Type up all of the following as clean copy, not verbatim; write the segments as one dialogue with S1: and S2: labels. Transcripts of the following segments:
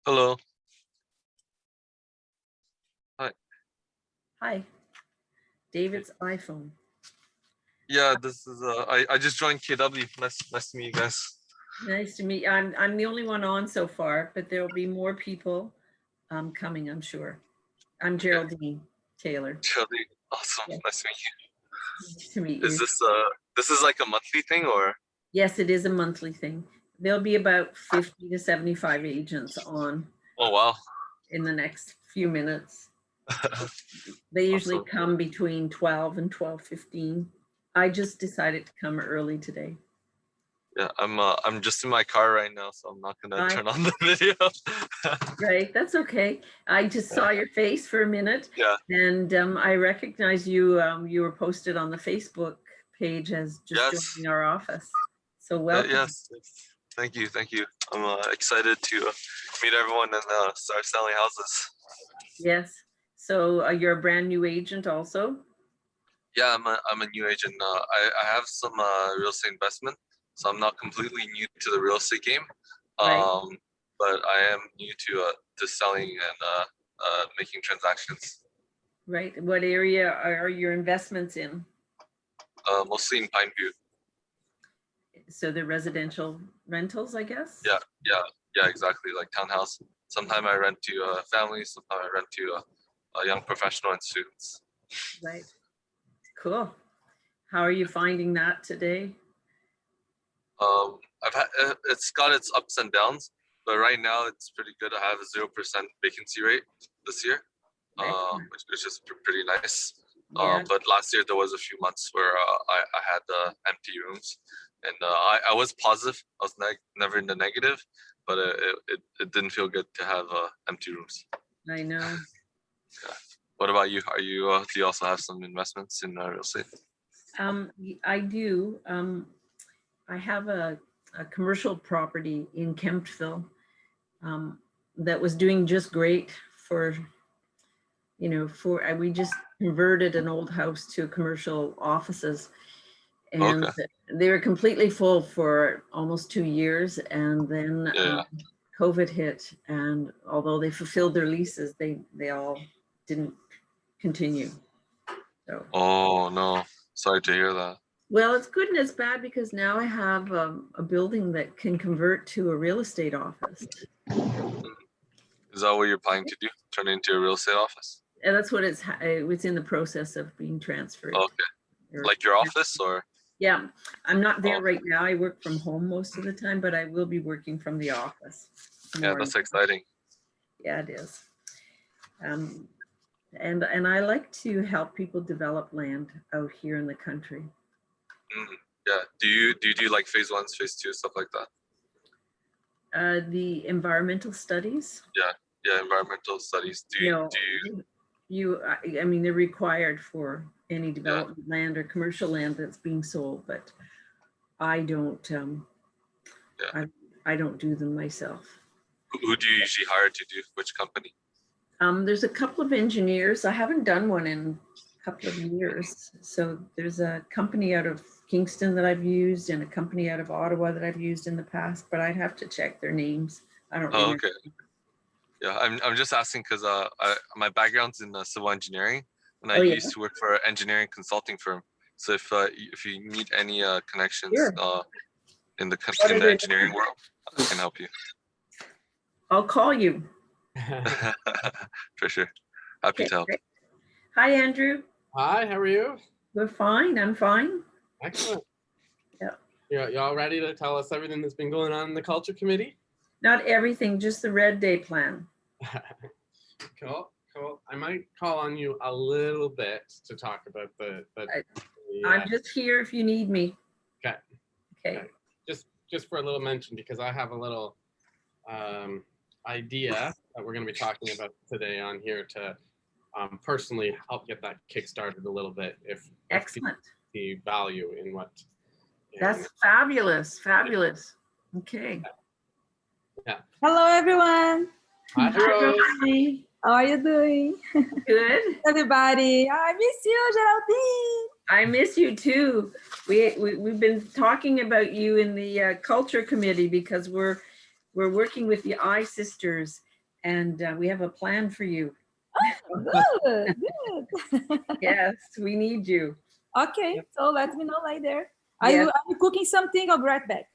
S1: Hello. Hi.
S2: Hi, David's iPhone.
S1: Yeah, this is I just joined KW. Nice to meet you guys.
S2: Nice to meet you. I'm the only one on so far, but there will be more people coming, I'm sure. I'm Geraldine Taylor.
S1: Shelly. Awesome.
S2: Yeah.
S1: Nice to meet
S2: Nice to meet
S1: you. Is
S2: you.
S1: this is like a monthly thing or?
S2: Yes, it is a monthly thing. There'll be about 50 to 75 agents on
S1: Oh wow.
S2: in the next few minutes. They usually
S1: Awesome.
S2: come between 12 and 12:15. I just decided to come early today.
S1: Yeah, I'm just in my car right now, so I'm not gonna turn on the video.
S2: Right, that's okay. I just saw your face for a minute.
S1: Yeah.
S2: And I recognize you. You were posted on the Facebook page as just joining our office. So welcome.
S1: Yes. Thank you. I'm excited to meet everyone and start selling houses.
S2: Yes. So you're a brand new agent also?
S1: Yeah, I'm a new agent. I have some real estate investment, so I'm not completely new to the real estate game.
S2: Right.
S1: But I am new to selling and making transactions.
S2: Right. What area are your investments in?
S1: Mostly in Pineview.
S2: So the residential rentals, I guess?
S1: Yeah, exactly. Like townhouse. Sometimes I rent to families, sometimes I rent to a young professional and students.
S2: Right. Cool. How are you finding that today?
S1: It's got its ups and downs, but right now it's pretty good. I have a 0% vacancy rate this year, which is pretty nice.
S2: Yeah.
S1: But last year there was a few months where I had empty rooms, and I was positive. I was never in the negative, but it didn't feel good to have empty rooms.
S2: I know.
S1: Yeah. What about you? Are you do you also have some investments in real estate?
S2: I do. I have a commercial property in Kemptville that was doing just great for, we just converted an old house to commercial offices, and they were completely full for almost 2 years. And then COVID hit, and although they fulfilled their leases, they all didn't continue. So.
S1: Oh no, sorry to hear that.
S2: Well, it's good and it's bad because now I have a building that can convert to a real estate office.
S1: Is that what you're planning to do? Turn it into a real estate office?
S2: And that's what it's in the process of being transferred.
S1: Okay. Like your office or?
S2: Yeah, I'm not there right now. I work from home most of the time, but I will be working from the office.
S1: Yeah, that's exciting.
S2: Yeah, it is. And I like to help people develop land out here in the country.
S1: Yeah. Do you do like phase 1, phase 2, stuff like that?
S2: The environmental studies.
S1: Yeah, environmental studies.
S2: I mean, they're required for any development land or commercial land that's being sold, but I don't. I don't do them myself.
S1: Who do you usually hire to do? Which company?
S2: There's a couple of engineers. I haven't done one in a couple of years. So there's a company out of Kingston that I've used and a company out of Ottawa that I've used in the past, but I'd have to check their names. I don't remember.
S1: Okay. Yeah, I'm just asking because my background's in civil engineering, and I used to work for an engineering consulting firm. So if you need any connections in the engineering world, I can help you.
S2: I'll call you.
S1: For sure. Happy to help.
S2: Great. Hi, Andrew.
S3: Hi, how are you?
S2: We're fine. I'm fine.
S3: Excellent.
S2: Yeah.
S3: Y'all ready to tell us everything that's been going on in the culture committee?
S2: Not everything, just the Red Day plan.
S3: Cool. I might call on you a little bit to talk about the
S2: I'm just here if you need me.
S3: Okay. Just for a little mention, because I have a little idea that we're going to be talking about today on here to personally help get that kick-started a little bit if
S2: Excellent.
S3: The value in what.
S2: That's fabulous. Okay.
S3: Yeah.
S4: Hello, everyone.
S3: Hi,
S2: Rosie.
S4: How are you doing?
S2: Good.
S4: Everybody, I miss you, Geraldine.
S2: I miss you too. We've been talking about you in the culture committee because we're working with the I Sisters and we have a plan for you.
S4: Good, good.
S2: Yes, we need you.
S4: Okay, so let me know later.
S2: Yes.
S4: Are you cooking something? I'll be right back.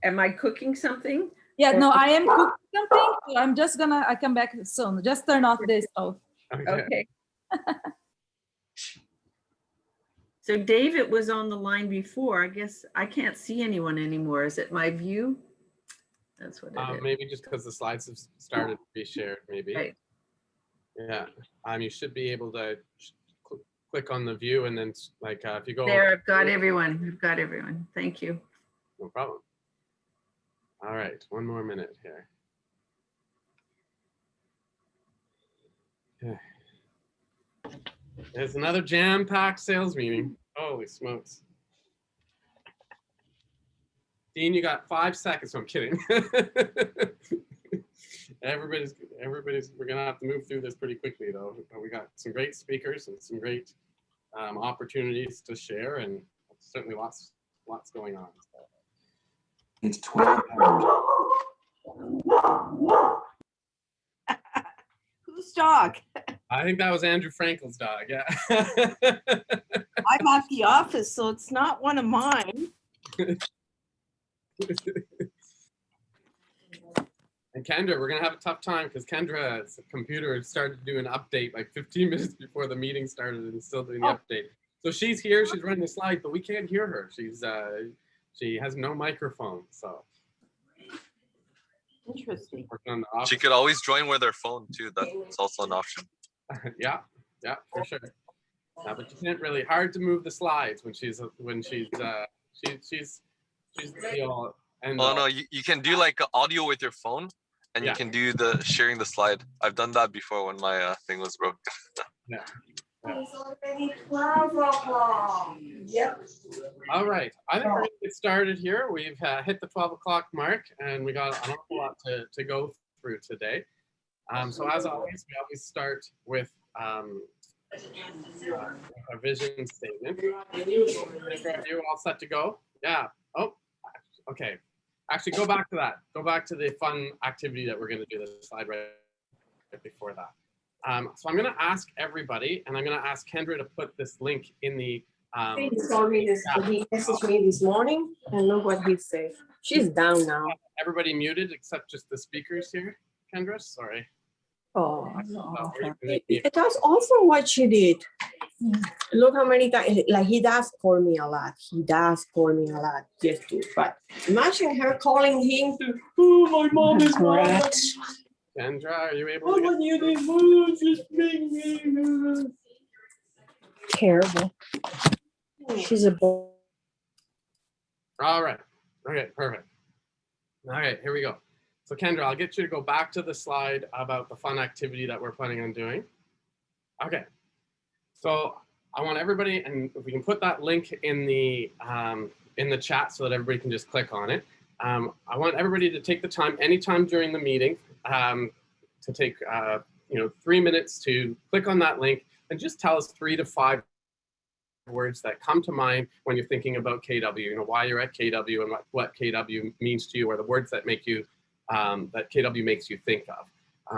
S2: Am I cooking something?
S4: Yeah, no, I am cooking something. So I'm just gonna, I come back soon. Just turn off the stove.
S2: Okay. So David was on the line before. I guess I can't see anyone anymore. Is it my view? That's what it is.
S3: Maybe just because the slides have started to be shared, maybe.
S2: Right.
S3: Yeah, you should be able to click on the view and then like if you go
S2: There, I've got everyone. I've got everyone. Thank you.
S3: No problem. All right, one more minute here. Okay. There's another jam-packed sales meeting. Holy smokes. Dean, you got 5 seconds. No, I'm kidding. everybody's, we're gonna have to move through this pretty quickly though. But we got some great speakers and some great opportunities to share, and certainly lots going on. So.
S5: It's 12 hours.
S6: Whose dog?
S3: I think that was Andrew Frankel's dog, yeah.
S6: I'm at the office, so it's not one of mine.
S3: And Kendra, we're gonna have a tough time because Kendra's computer started to do an update like 15 minutes before the meeting started and still doing the update. So she's here, she's running the slide, but we can't hear her. She has no microphone, so.
S6: Interesting.
S1: She could always join with her phone too. That's also an option.
S3: yeah, for sure. But you can't really hard to move the slides when she's the all. And
S1: oh no, you can do like audio with your phone, and you can do the sharing the slide. I've done that before when my thing was broke.
S3: Yeah.
S6: It's already 12 o'clock. Yep.
S3: All right, I think we're gonna get started here. We've hit the 12 o'clock mark, and we got an awful lot to go through today. So as always, we always start with a vision statement. Are you all set to go? Yeah. Oh, okay. Actually, go back to that. Go back to the fun activity that we're going to do. The slide right before that. So I'm going to ask everybody, and I'm going to ask Kendra to put this link in the.
S7: He told me this. He messaged me this morning, and look what he said. She's down now.
S3: Everybody muted except just the speakers here. Kendra, sorry.
S7: Oh,
S3: It
S7: that's also what she did. Look how many times, like he does call me a lot. He does call me a lot, just to. But imagine her calling him to, oh, my mom is mad.
S3: Kendra, are you able
S7: to get you did? Oh, just make me. Terrible. She's a boy.
S3: All right. Okay, perfect. All right, here we go. So Kendra, I'll get you to go back to the slide about the fun activity that we're planning on doing. Okay. So I want everybody, and if we can put that link in the chat so that everybody can just click on it. I want everybody to take the time anytime during the meeting to take 3 minutes to click on that link and just tell us 3 to 5 words that come to mind when you're thinking about KW. You know, why you're at KW and what KW means to you, or the words that make you that KW makes you think of.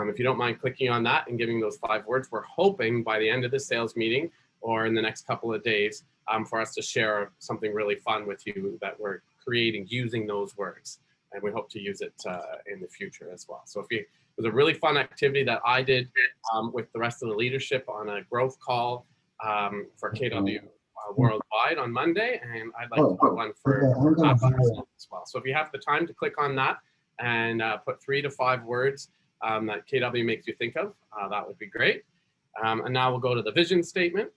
S3: If you don't mind clicking on that and giving those 5 words, we're hoping by the end of the sales meeting or in the next couple of days for us to share something really fun with you that we're creating using those words. And we hope to use it in the future as well. So it was a really fun activity that I did with the rest of the leadership on a growth call for KW worldwide on Monday. And I'd like to do one for as well. So if you have the time to click on that and put 3 to 5 words that KW makes you think of, that would be great. And now we'll go to the vision statement.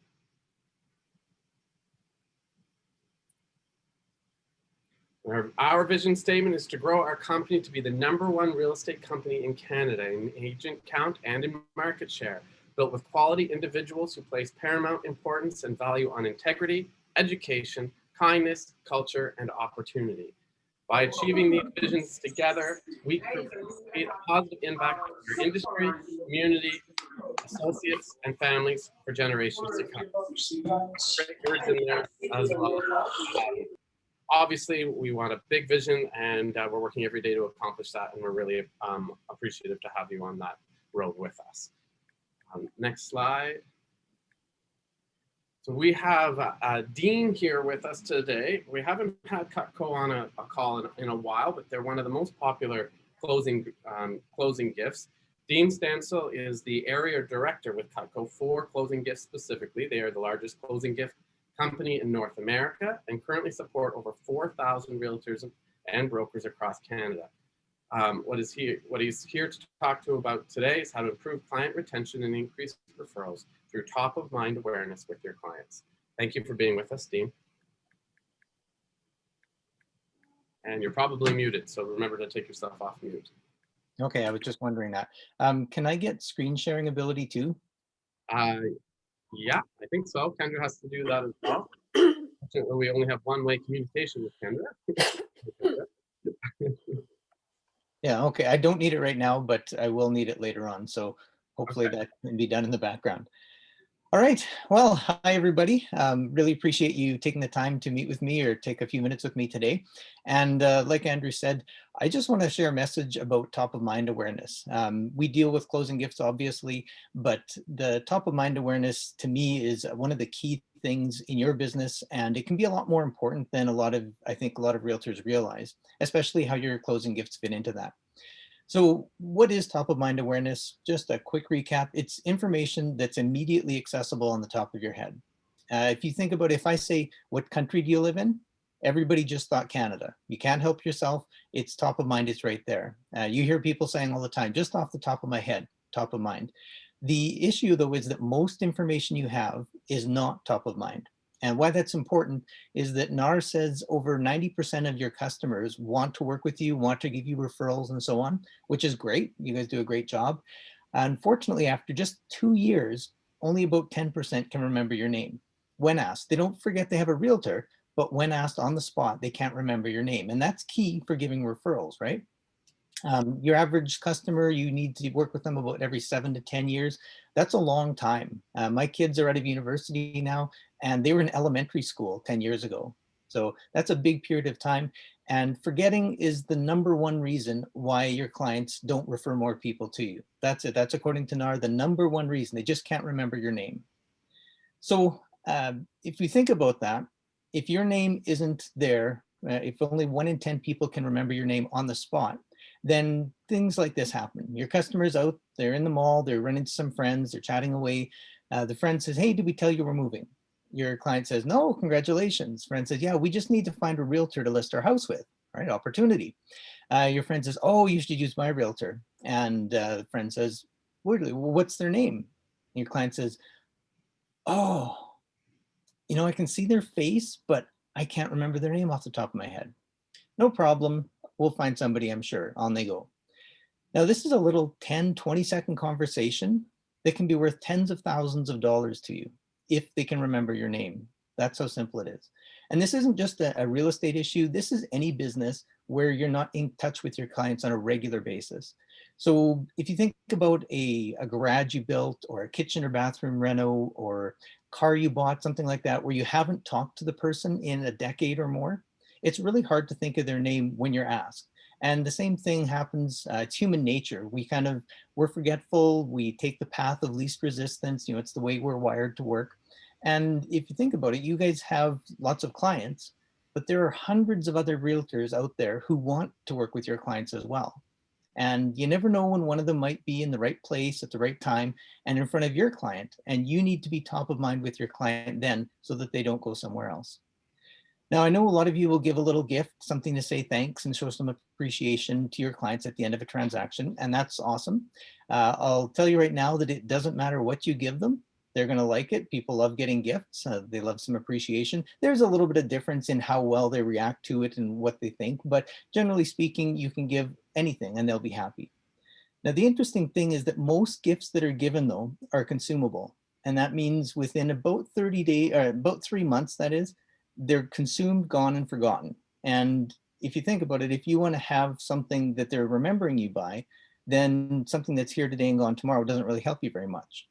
S3: Our vision statement is to grow our company to be the #1 real estate company in Canada in agent count and in market share, built with quality individuals who place paramount importance and value on integrity, education, kindness, culture, and opportunity. By achieving these visions together, we create a positive impact on our industry, community, associates, and families for generations to come. Great words in there as well. obviously, we want a big vision, and we're working every day to accomplish that. And we're really appreciative to have you on that road with us. Next slide. So we have Dean here with us today. We haven't had Cutco on a call in a while, but they're one of the most popular closing gifts. Dean Stansel is the area director with Cutco for closing gifts specifically. They are the largest closing gift company in North America and currently support over 4,000 realtors and brokers across Canada. What he's here to talk to about today is how to improve client retention and increase referrals through top of mind awareness with your clients. Thank you for being with us, Dean. And you're probably muted, so remember to take yourself off mute.
S8: Okay, I was just wondering that. Can I get screen sharing ability too?
S3: Yeah, I think so. Kendra has to do that as well. Fortunately, we only have one-way communication with Kendra.
S8: Yeah, okay. I don't need it right now, but I will need it later on. So hopefully that can be done in the background. All right. Well, hi, everybody. Really appreciate you taking the time to meet with me or take a few minutes with me today. And like Andrew said, I just want to share a message about top of mind awareness. We deal with closing gifts, obviously, but the top of mind awareness to me is one of the key things in your business. And it can be a lot more important than I think a lot of realtors realize, especially how your closing gifts fit into that. So what is top of mind awareness? Just a quick recap. It's information that's immediately accessible on the top of your head. If you think about it, if I say, what country do you live in? Everybody just thought Canada. You can't help yourself. It's top of mind. It's right there. You hear people saying all the time, just off the top of my head, top of mind. The issue though is that most information you have is not top of mind. And why that's important is that NAR says over 90% of your customers want to work with you, want to give you referrals and so on, which is great. You guys do a great job. Unfortunately, after just 2 years, only about 10% can remember your name. When asked, they don't forget they have a realtor, but when asked on the spot, they can't remember your name. And that's key for giving referrals, right? Your average customer, you need to work with them about every 7 to 10 years. That's a long time. My kids are out of university now, and they were in elementary school 10 years ago. So that's a big period of time. And forgetting is the #1 reason why your clients don't refer more people to you. That's it. That's according to NAR, the #1 reason. They just can't remember your name. So if you think about that, if your name isn't there, if only 1 in 10 people can remember your name on the spot, then things like this happen. Your customer's out, they're in the mall, they're running to some friends, they're chatting away. The friend says, hey, did we tell you we're moving? Your client says, no, congratulations. Friend says, yeah, we just need to find a realtor to list our house with, right? Opportunity. Your friend says, oh, you should use my realtor. And the friend says, what's their name? And your client says, oh, you know, I can see their face, but I can't remember their name off the top of my head. No problem. We'll find somebody, I'm sure. On they go. Now, this is a little 10, 20-second conversation that can be worth tens of thousands of dollars to you if they can remember your name. That's how simple it is. And this isn't just a real estate issue. This is any business where you're not in touch with your clients on a regular basis. So if you think about a garage you built or a kitchen or bathroom reno or car you bought, something like that, where you haven't talked to the person in a decade or more, it's really hard to think of their name when you're asked. And the same thing happens, it's human nature. We're forgetful, we take the path of least resistance, you know, it's the way we're wired to work. And if you think about it, you guys have lots of clients, but there are hundreds of other realtors out there who want to work with your clients as well. And you never know when one of them might be in the right place at the right time and in front of your client. And you need to be top of mind with your client then so that they don't go somewhere else. Now, I know a lot of you will give a little gift, something to say thanks and show some appreciation to your clients at the end of a transaction, and that's awesome. I'll tell you right now that it doesn't matter what you give them. They're going to like it. People love getting gifts. They love some appreciation. There's a little bit of difference in how well they react to it and what they think, but generally speaking, you can give anything and they'll be happy. Now, the interesting thing is that most gifts that are given, though, are consumable. And that means within about 30 days, or about 3 months, that is, they're consumed, gone, and forgotten. And if you think about it, if you want to have something that they're remembering you by, then something that's here today and gone tomorrow doesn't really help you very much.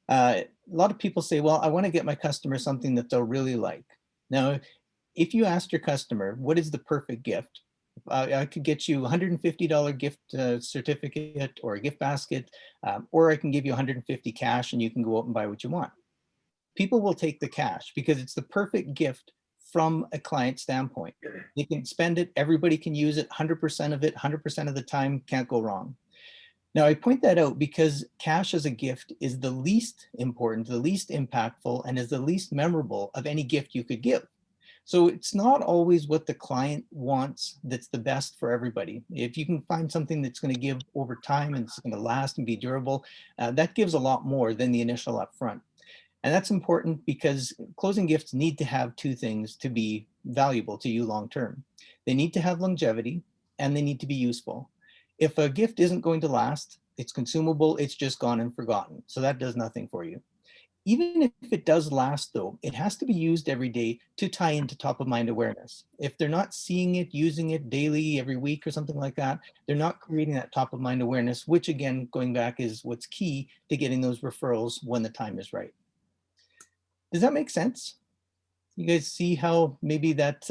S8: A lot of people say, well, I want to get my customer something that they'll really like. Now, if you asked your customer, what is the perfect gift? I could get you $150 gift certificate or a gift basket, or I can give you 150 cash and you can go out and buy what you want. People will take the cash because it's the perfect gift from a client standpoint. They can spend it, everybody can use it, 100% of it, 100% of the time, can't go wrong. Now, I point that out because cash as a gift is the least important, the least impactful, and is the least memorable of any gift you could give. So it's not always what the client wants that's the best for everybody. If you can find something that's going to give over time and it's going to last and be durable, that gives a lot more than the initial upfront. And that's important because closing gifts need to have two things to be valuable to you long term. They need to have longevity and they need to be useful. If a gift isn't going to last, it's consumable, it's just gone and forgotten. So that does nothing for you. Even if it does last though, it has to be used every day to tie into top of mind awareness. If they're not seeing it, using it daily, every week or something like that, they're not creating that top of mind awareness, which again, going back is what's key to getting those referrals when the time is right. Does that make sense? You guys see how maybe that,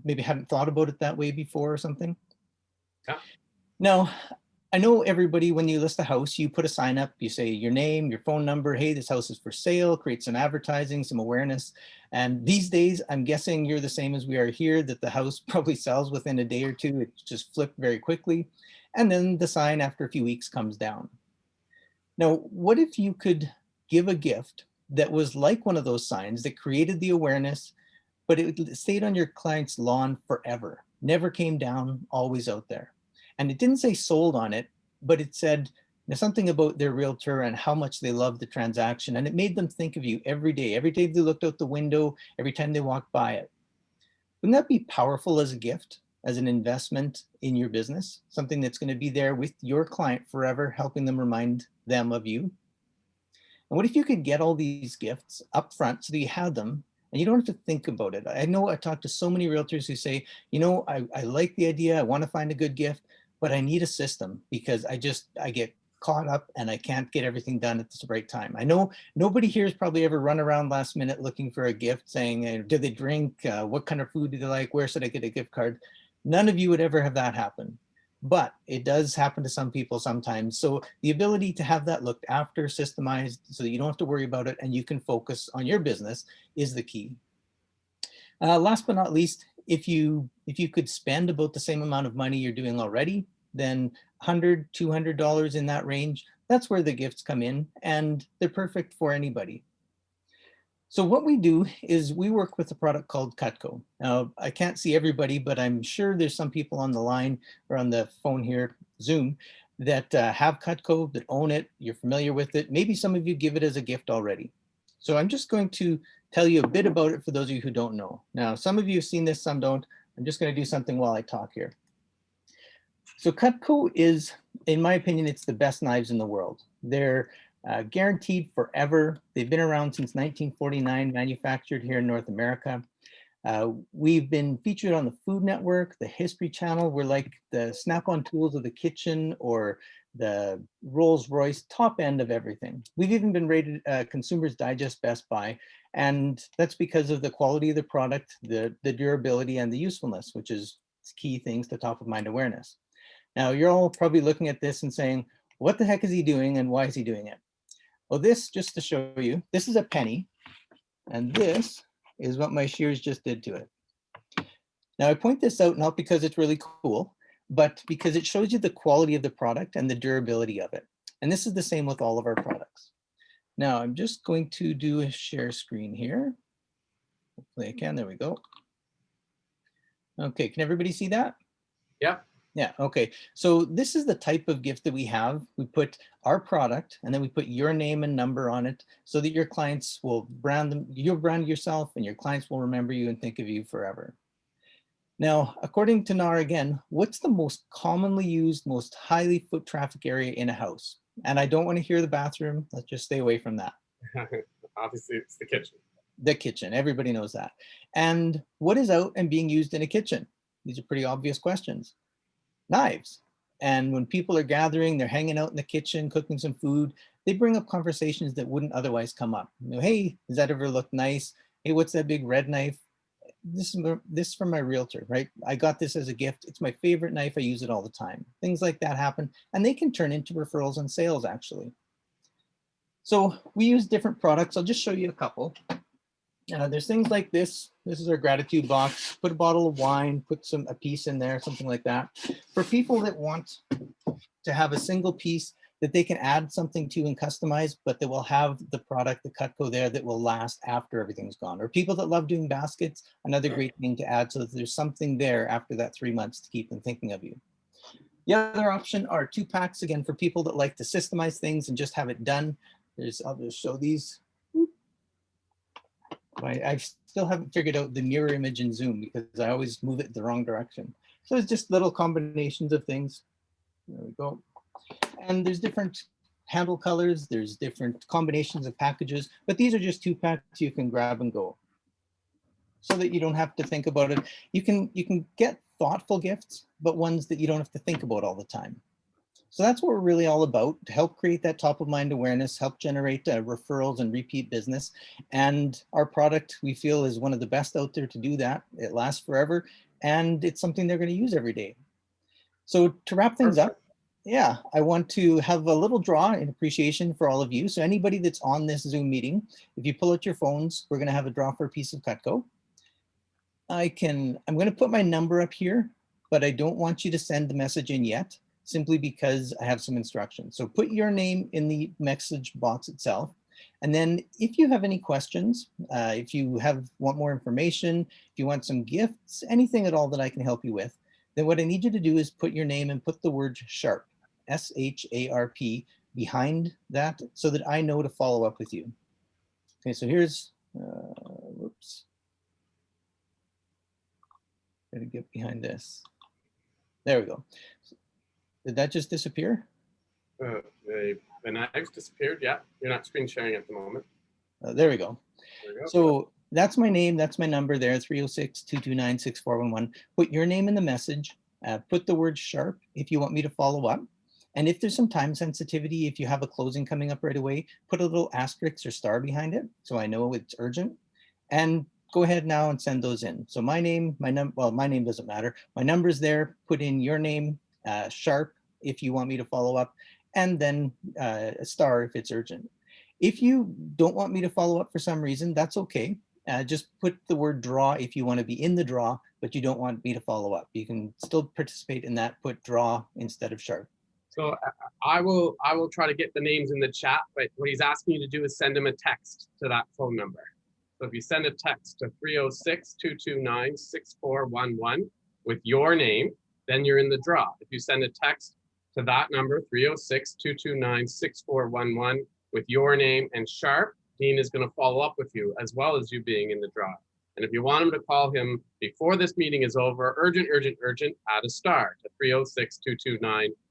S8: maybe hadn't thought about it that way before or something?
S3: Yeah.
S8: Now, I know everybody, when you list a house, you put a sign up, you say your name, your phone number, hey, this house is for sale, create some advertising, some awareness. And these days, I'm guessing you're the same as we are here, that the house probably sells within a day or two. It's just flipped very quickly. And then the sign after a few weeks comes down. Now, what if you could give a gift that was like one of those signs that created the awareness, but it stayed on your client's lawn forever, never came down, always out there. And it didn't say sold on it, but it said something about their realtor and how much they loved the transaction. And it made them think of you every day they looked out the window, every time they walked by it. Wouldn't that be powerful as a gift, as an investment in your business? Something that's going to be there with your client forever, helping them remind them of you. And what if you could get all these gifts up front so that you had them and you don't have to think about it? I know I talked to so many realtors who say, you know, I like the idea, I want to find a good gift, but I need a system because I get caught up and I can't get everything done at the right time. I know nobody here has probably ever run around last minute looking for a gift saying, do they drink? What kind of food do they like? Where should I get a gift card? None of you would ever have that happen. But it does happen to some people sometimes. So the ability to have that looked after, systemized, so that you don't have to worry about it and you can focus on your business is the key. Last but not least, if you could spend about the same amount of money you're doing already, then $100, $200 in that range, that's where the gifts come in and they're perfect for anybody. So what we do is we work with a product called Cutco. Now, I can't see everybody, but I'm sure there's some people on the line or on the phone here, Zoom, that have Cutco, that own it, you're familiar with it. Maybe some of you give it as a gift already. So I'm just going to tell you a bit about it for those of you who don't know. Now, some of you have seen this, some don't. I'm just going to do something while I talk here. So Cutco is, in my opinion, it's the best knives in the world. They're guaranteed forever. They've been around since 1949, manufactured here in North America. We've been featured on the Food Network, the History Channel. We're like the Snap-on tools of the kitchen or the Rolls-Royce, top end of everything. We've even been rated Consumers Digest Best Buy, and that's because of the quality of the product, the durability, and the usefulness, which is key things to top of mind awareness. Now, you're all probably looking at this and saying, what the heck is he doing and why is he doing it? Well, this, just to show you, this is a penny, and this is what my shears just did to it. Now, I point this out not because it's really cool, but because it shows you the quality of the product and the durability of it. And this is the same with all of our products. Now, I'm just going to do a share screen here. Hopefully I can, there we go. Okay, can everybody see that?
S3: Yeah.
S8: Yeah, okay. So this is the type of gift that we have. We put our product and then we put your name and number on it so that your clients will brand them, you'll brand yourself and your clients will remember you and think of you forever. Now, according to NAR again, what's the most commonly used, most highly foot traffic area in a house? And I don't want to hear the bathroom. Let's just stay away from that.
S3: Obviously, it's the kitchen.
S8: The kitchen, everybody knows that. And what is out and being used in a kitchen? These are pretty obvious questions. Knives. And when people are gathering, they're hanging out in the kitchen, cooking some food, they bring up conversations that wouldn't otherwise come up. You know, hey, does that ever look nice? Hey, what's that big red knife? this from my realtor, right? I got this as a gift. It's my favorite knife. I use it all the time. Things like that happen, and they can turn into referrals and sales actually. So we use different products. I'll just show you a couple. There's things like this. This is our gratitude box. Put a bottle of wine, put a piece in there, something like that. For people that want to have a single piece that they can add something to and customize, but that will have the product, the Cutco there that will last after everything's gone. Or people that love doing baskets, another great thing to add so that there's something there after that 3 months to keep them thinking of you. The other option are 2-packs, again, for people that like to systemize things and just have it done. I'll just show these. I still haven't figured out the mirror image in Zoom because I always move it the wrong direction. So it's just little combinations of things. There we go. And there's different handle colors. There's different combinations of packages, but these are just 2-packs you can grab and go so that you don't have to think about it. You can get thoughtful gifts, but ones that you don't have to think about all the time. So that's what we're really all about, to help create that top of mind awareness, help generate referrals and repeat business. And our product, we feel, is one of the best out there to do that. It lasts forever, and it's something they're going to use every day. So to wrap things up, yeah, I want to have a little draw in appreciation for all of you. So anybody that's on this Zoom meeting, if you pull out your phones, we're going to have a draw for a piece of Cutco. I'm going to put my number up here, but I don't want you to send the message in yet, simply because I have some instructions. So put your name in the message box itself. And then if you have any questions, if you want more information, if you want some gifts, anything at all that I can help you with, then what I need you to do is put your name and put the word SHARP, S-H-A-R-P, behind that so that I know to follow up with you. Okay, so here's, whoops. Gotta get behind this. There we go. Did that just disappear?
S3: The knives disappeared, yeah. You're not screen sharing at the moment.
S8: There we go. So that's my name, that's my number there, 306-229-6411. Put your name in the message, put the word SHARP if you want me to follow up. And if there's some time sensitivity, if you have a closing coming up right away, put a little asterisk or star behind it so I know it's urgent. And go ahead now and send those in. So my name, well, my name doesn't matter. My number's there, put in your name, SHARP if you want me to follow up, and then a star if it's urgent. If you don't want me to follow up for some reason, that's okay. Just put the word draw if you want to be in the draw, but you don't want me to follow up. You can still participate in that, put draw instead of SHARP.
S3: So I will try to get the names in the chat, but what he's asking you to do is send him a text to that phone number. So if you send a text to 306-229-6411 with your name, then you're in the draw. If you send a text to that number, 306-229-6411 with your name and SHARP, Dean is going to follow up with you as well as you being in the draw. And if you want him to call him before this meeting is over, urgent, urgent, urgent, add a star to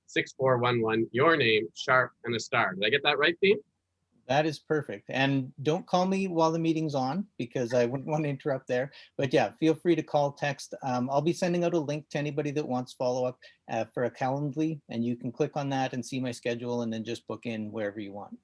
S3: 306-229-6411, your name, SHARP, and a star. Did I get that right, Dean?
S8: That is perfect. And don't call me while the meeting's on because I wouldn't want to interrupt there. But yeah, feel free to call, text. I'll be sending out a link to anybody that wants follow-up for a Calendly, and you can click on that and see my schedule and then just book in wherever you want.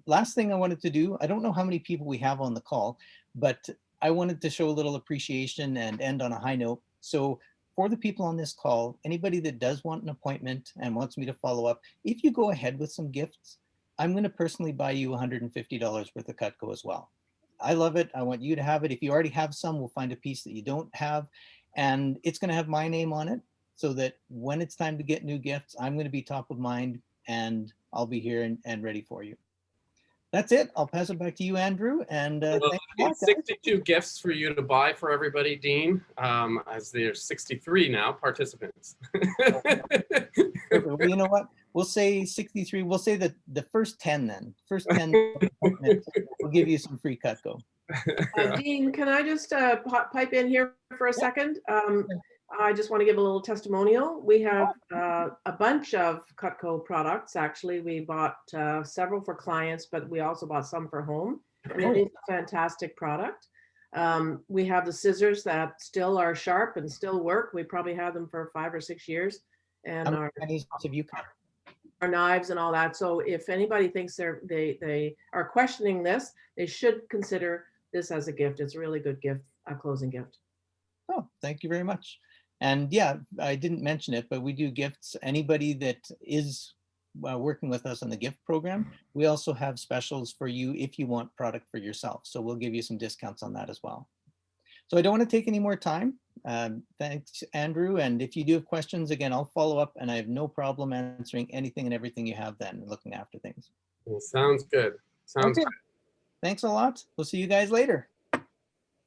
S8: Last thing I wanted to do, I don't know how many people we have on the call, but I wanted to show a little appreciation and end on a high note. So for the people on this call, anybody that does want an appointment and wants me to follow up, if you go ahead with some gifts, I'm going to personally buy you $150 worth of Cutco as well. I love it. I want you to have it. If you already have some, we'll find a piece that you don't have, and it's going to have my name on it so that when it's time to get new gifts, I'm going to be top of mind and I'll be here and ready for you. That's it. I'll pass it back to you, Andrew. And thanks a lot,
S3: 62 gifts for you to buy for everybody, Dean, as there's 63 now participants.
S8: Well, you know what? We'll say 63. We'll say that the first 10 then. First 10, we'll give you some free Cutco.
S6: Dean, can I just pipe in here for a second? I just want to give a little testimonial. We have a bunch of Cutco products. Actually, we bought several for clients, but we also bought some for home. It is a fantastic product. We have the scissors that still are sharp and still work. We probably had them for 5 or 6 years. And our knives and all that. So if anybody thinks they are questioning this, they should consider this as a gift. It's a really good gift closing gift.
S8: Oh, thank you very much. And yeah, I didn't mention it, but we do gifts. Anybody that is working with us on the gift program, we also have specials for you if you want product for yourself. So we'll give you some discounts on that as well. So I don't want to take any more time. Thanks, Andrew. And if you do have questions, again, I'll follow up, and I have no problem answering anything and everything you have then, looking after things.
S3: Well, sounds good. Sounds
S8: okay.
S3: good.
S8: Thanks a lot. We'll see you guys later.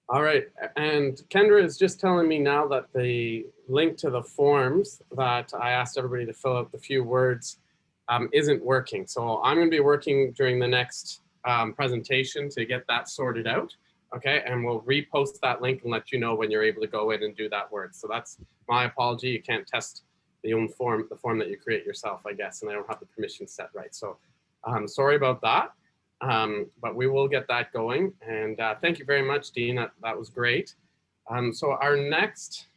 S3: All right, and Kendra is just telling me now that the link to the forms that I asked everybody to fill out the few words isn't working. So I'm going to be working during the next presentation to get that sorted out. Okay, and we'll repost that link and let you know when you're able to go in and do that word. So that's my apology. You can't test the form that you create yourself, I guess, and I don't have the permission set right. So sorry about that. But we will get that going. And thank you very much, Dean. That was great. So our next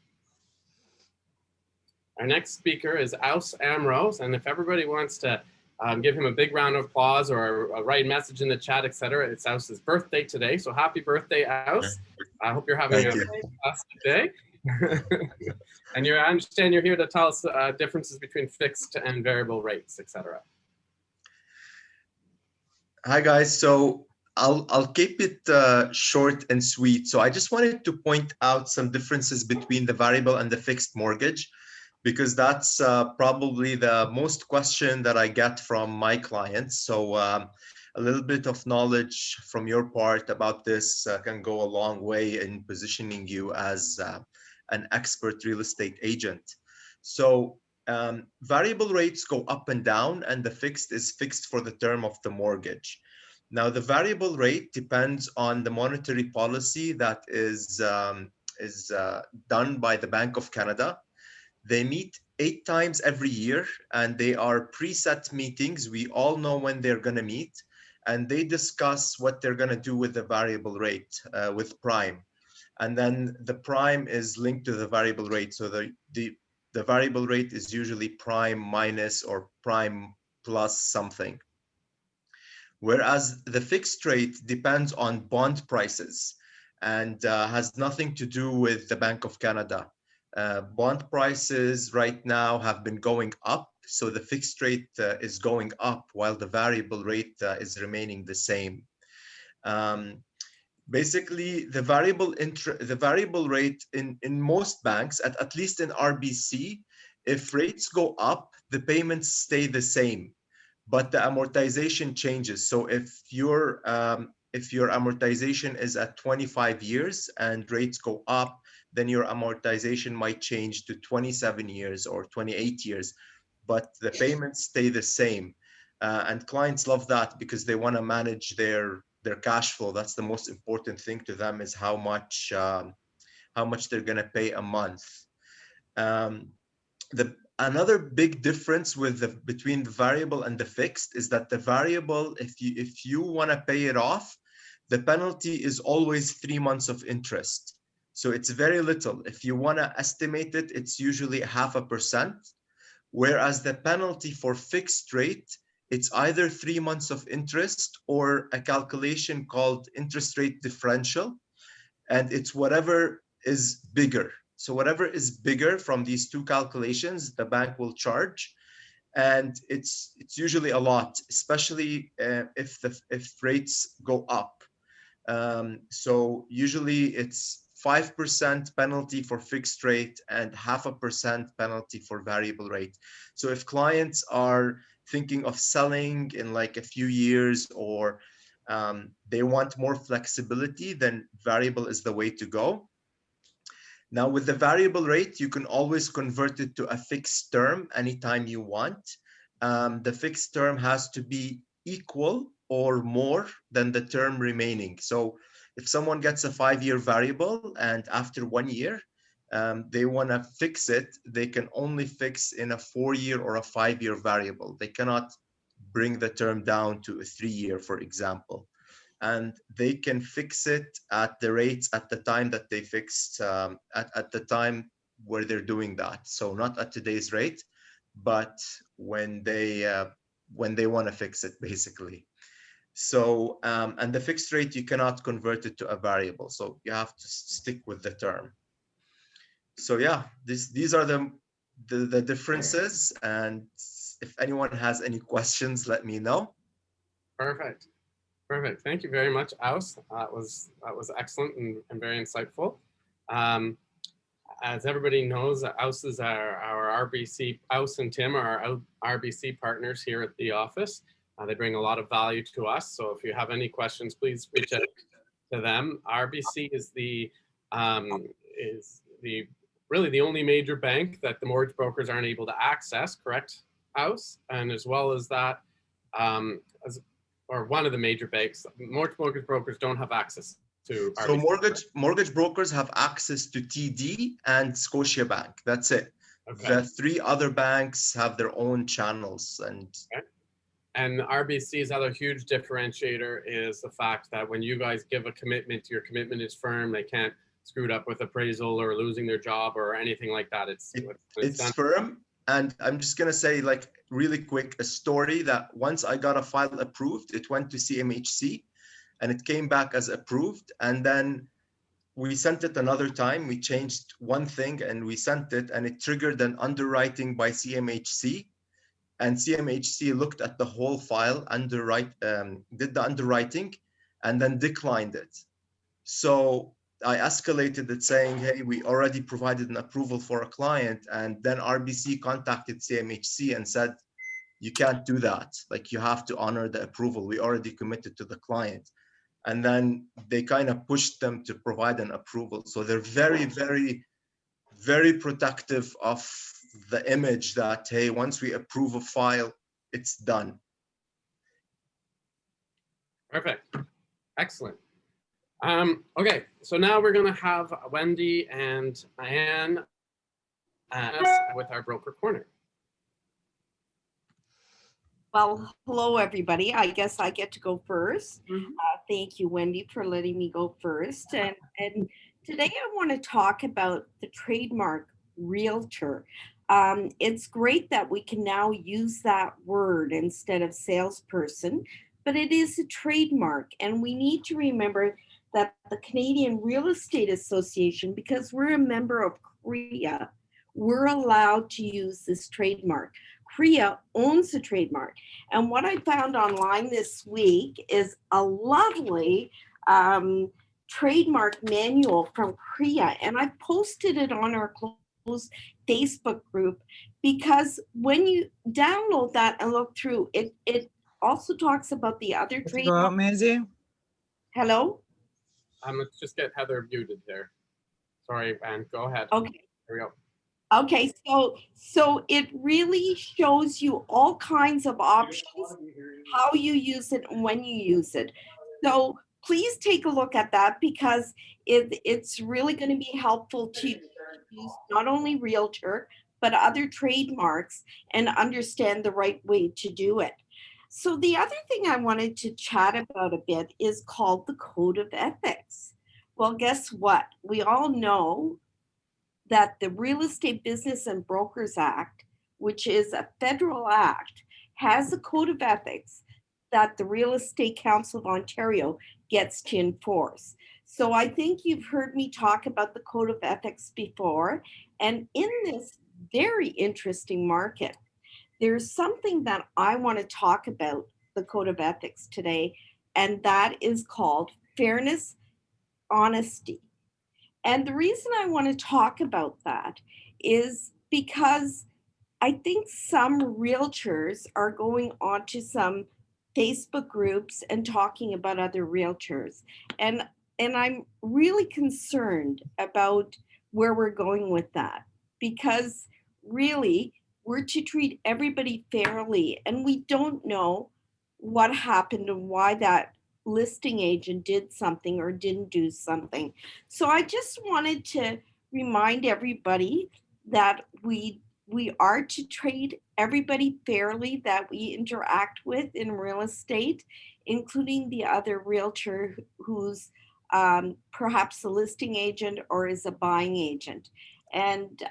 S3: speaker is Aus Amros. And if everybody wants to give him a big round of applause or write a message in the chat, etc., it's Aus's birthday today. So happy birthday, Aus. I hope you're having a fantastic day. And I understand you're here to tell us differences between fixed and variable rates, etc.
S9: Hi guys, so I'll keep it short and sweet. So I just wanted to point out some differences between the variable and the fixed mortgage, because that's probably the most question that I get from my clients. So a little bit of knowledge from your part about this can go a long way in positioning you as an expert real estate agent. So variable rates go up and down, and the fixed is fixed for the term of the mortgage. Now, the variable rate depends on the monetary policy that is done by the Bank of Canada. They meet 8 times every year, and they are preset meetings. We all know when they're going to meet, and they discuss what they're going to do with the variable rate, with prime. And then the prime is linked to the variable rate. So the variable rate is usually prime minus or prime plus something. Whereas the fixed rate depends on bond prices and has nothing to do with the Bank of Canada. Bond prices right now have been going up, so the fixed rate is going up while the variable rate is remaining the same. Basically, the variable rate in most banks, at least in RBC, if rates go up, the payments stay the same, but the amortization changes. So if your amortization is at 25 years and rates go up, then your amortization might change to 27 years or 28 years, but the payments stay the same. And clients love that because they want to manage their cash flow. That's the most important thing to them, is how much they're going to pay a month. Another big difference between the variable and the fixed is that the variable, if you want to pay it off, the penalty is always 3 months of interest. So it's very little. If you want to estimate it, it's usually 0.5%. Whereas the penalty for fixed rate, it's either 3 months of interest or a calculation called interest rate differential. And it's whatever is bigger. So whatever is bigger from these two calculations, the bank will charge. And it's usually a lot, especially if rates go up. So usually it's 5% penalty for fixed rate and 0.5% penalty for variable rate. So if clients are thinking of selling in like a few years, or they want more flexibility, then variable is the way to go. Now with the variable rate, you can always convert it to a fixed term anytime you want. The fixed term has to be equal or more than the term remaining. So if someone gets a 5-year variable and after 1 year, they want to fix it, they can only fix in a 4-year or a 5-year variable. They cannot bring the term down to a 3-year, for example. And they can fix it at the rates at the time that they fixed, at the time where they're doing that. So not at today's rate, but when they want to fix it, basically. So, and the fixed rate, you cannot convert it to a variable. So you have to stick with the term. So yeah, these are the differences. And if anyone has any questions, let me know.
S3: Perfect. Perfect. Thank you very much, Aus. That was excellent and very insightful. As everybody knows, Aus is our RBC. Aus and Tim are our RBC partners here at the office. They bring a lot of value to us. So if you have any questions, please reach out to them. RBC is really the only major bank that the mortgage brokers aren't able to access, correct, Aus? And as well as that, or one of the major banks, mortgage brokers don't have access to RBC.
S9: So mortgage brokers have access to TD and Scotiabank. That's it. Okay. The three other banks have their own channels.
S3: And RBC's other huge differentiator is the fact that when you guys give a commitment, your commitment is firm. They can't screw it up with appraisal or losing their job or anything like that. It's
S9: firm. And I'm just going to say, like, really quick, a story that once I got a file approved, it went to CMHC and it came back as approved. And then we sent it another time. We changed one thing and we sent it, and it triggered an underwriting by CMHC. And CMHC looked at the whole file, did the underwriting, and then declined it. So I escalated it saying, hey, we already provided an approval for a client. And then RBC contacted CMHC and said, you can't do that. Like, you have to honor the approval. We already committed to the client. And then they kind of pushed them to provide an approval. So they're very, very, very protective of the image that, hey, once we approve a file, it's done.
S3: Perfect. Excellent. Okay, so now we're going to have Wendy and Anne with our broker corner.
S10: Well, hello, everybody. I guess I get to go first. Thank you, Wendy, for letting me go first. And today I want to talk about the trademark realtor. It's great that we can now use that word instead of salesperson, but it is a trademark. And we need to remember that the Canadian Real Estate Association, because we're a member of CREA, we're allowed to use this trademark. CREA owns the trademark. And what I found online this week is a lovely trademark manual from CREA. And I posted it on our closed Facebook group, because when you download that and look through, it also talks about the other trademark. Hello?
S3: Let's just get Heather muted there. Sorry, Anne, go ahead.
S10: Okay.
S3: Here we go.
S10: Okay, so it really shows you all kinds of options, how you use it and when you use it. So please take a look at that, because it's really going to be helpful to use not only realtor, but other trademarks and understand the right way to do it. So the other thing I wanted to chat about a bit is called the Code of Ethics. Well, guess what? We all know that the Real Estate Business and Brokers Act, which is a federal act, has a code of ethics that the Real Estate Council of Ontario gets to enforce. So I think you've heard me talk about the code of ethics before. And in this very interesting market, there's something that I want to talk about the code of ethics today, and that is called fairness, honesty. And the reason I want to talk about that is because I think some realtors are going onto some Facebook groups and talking about other realtors. And I'm really concerned about where we're going with that, because really we're to treat everybody fairly, and we don't know what happened and why that listing agent did something or didn't do something. So I just wanted to remind everybody that we are to treat everybody fairly that we interact with in real estate, including the other realtor who's perhaps a listing agent or is a buying agent. And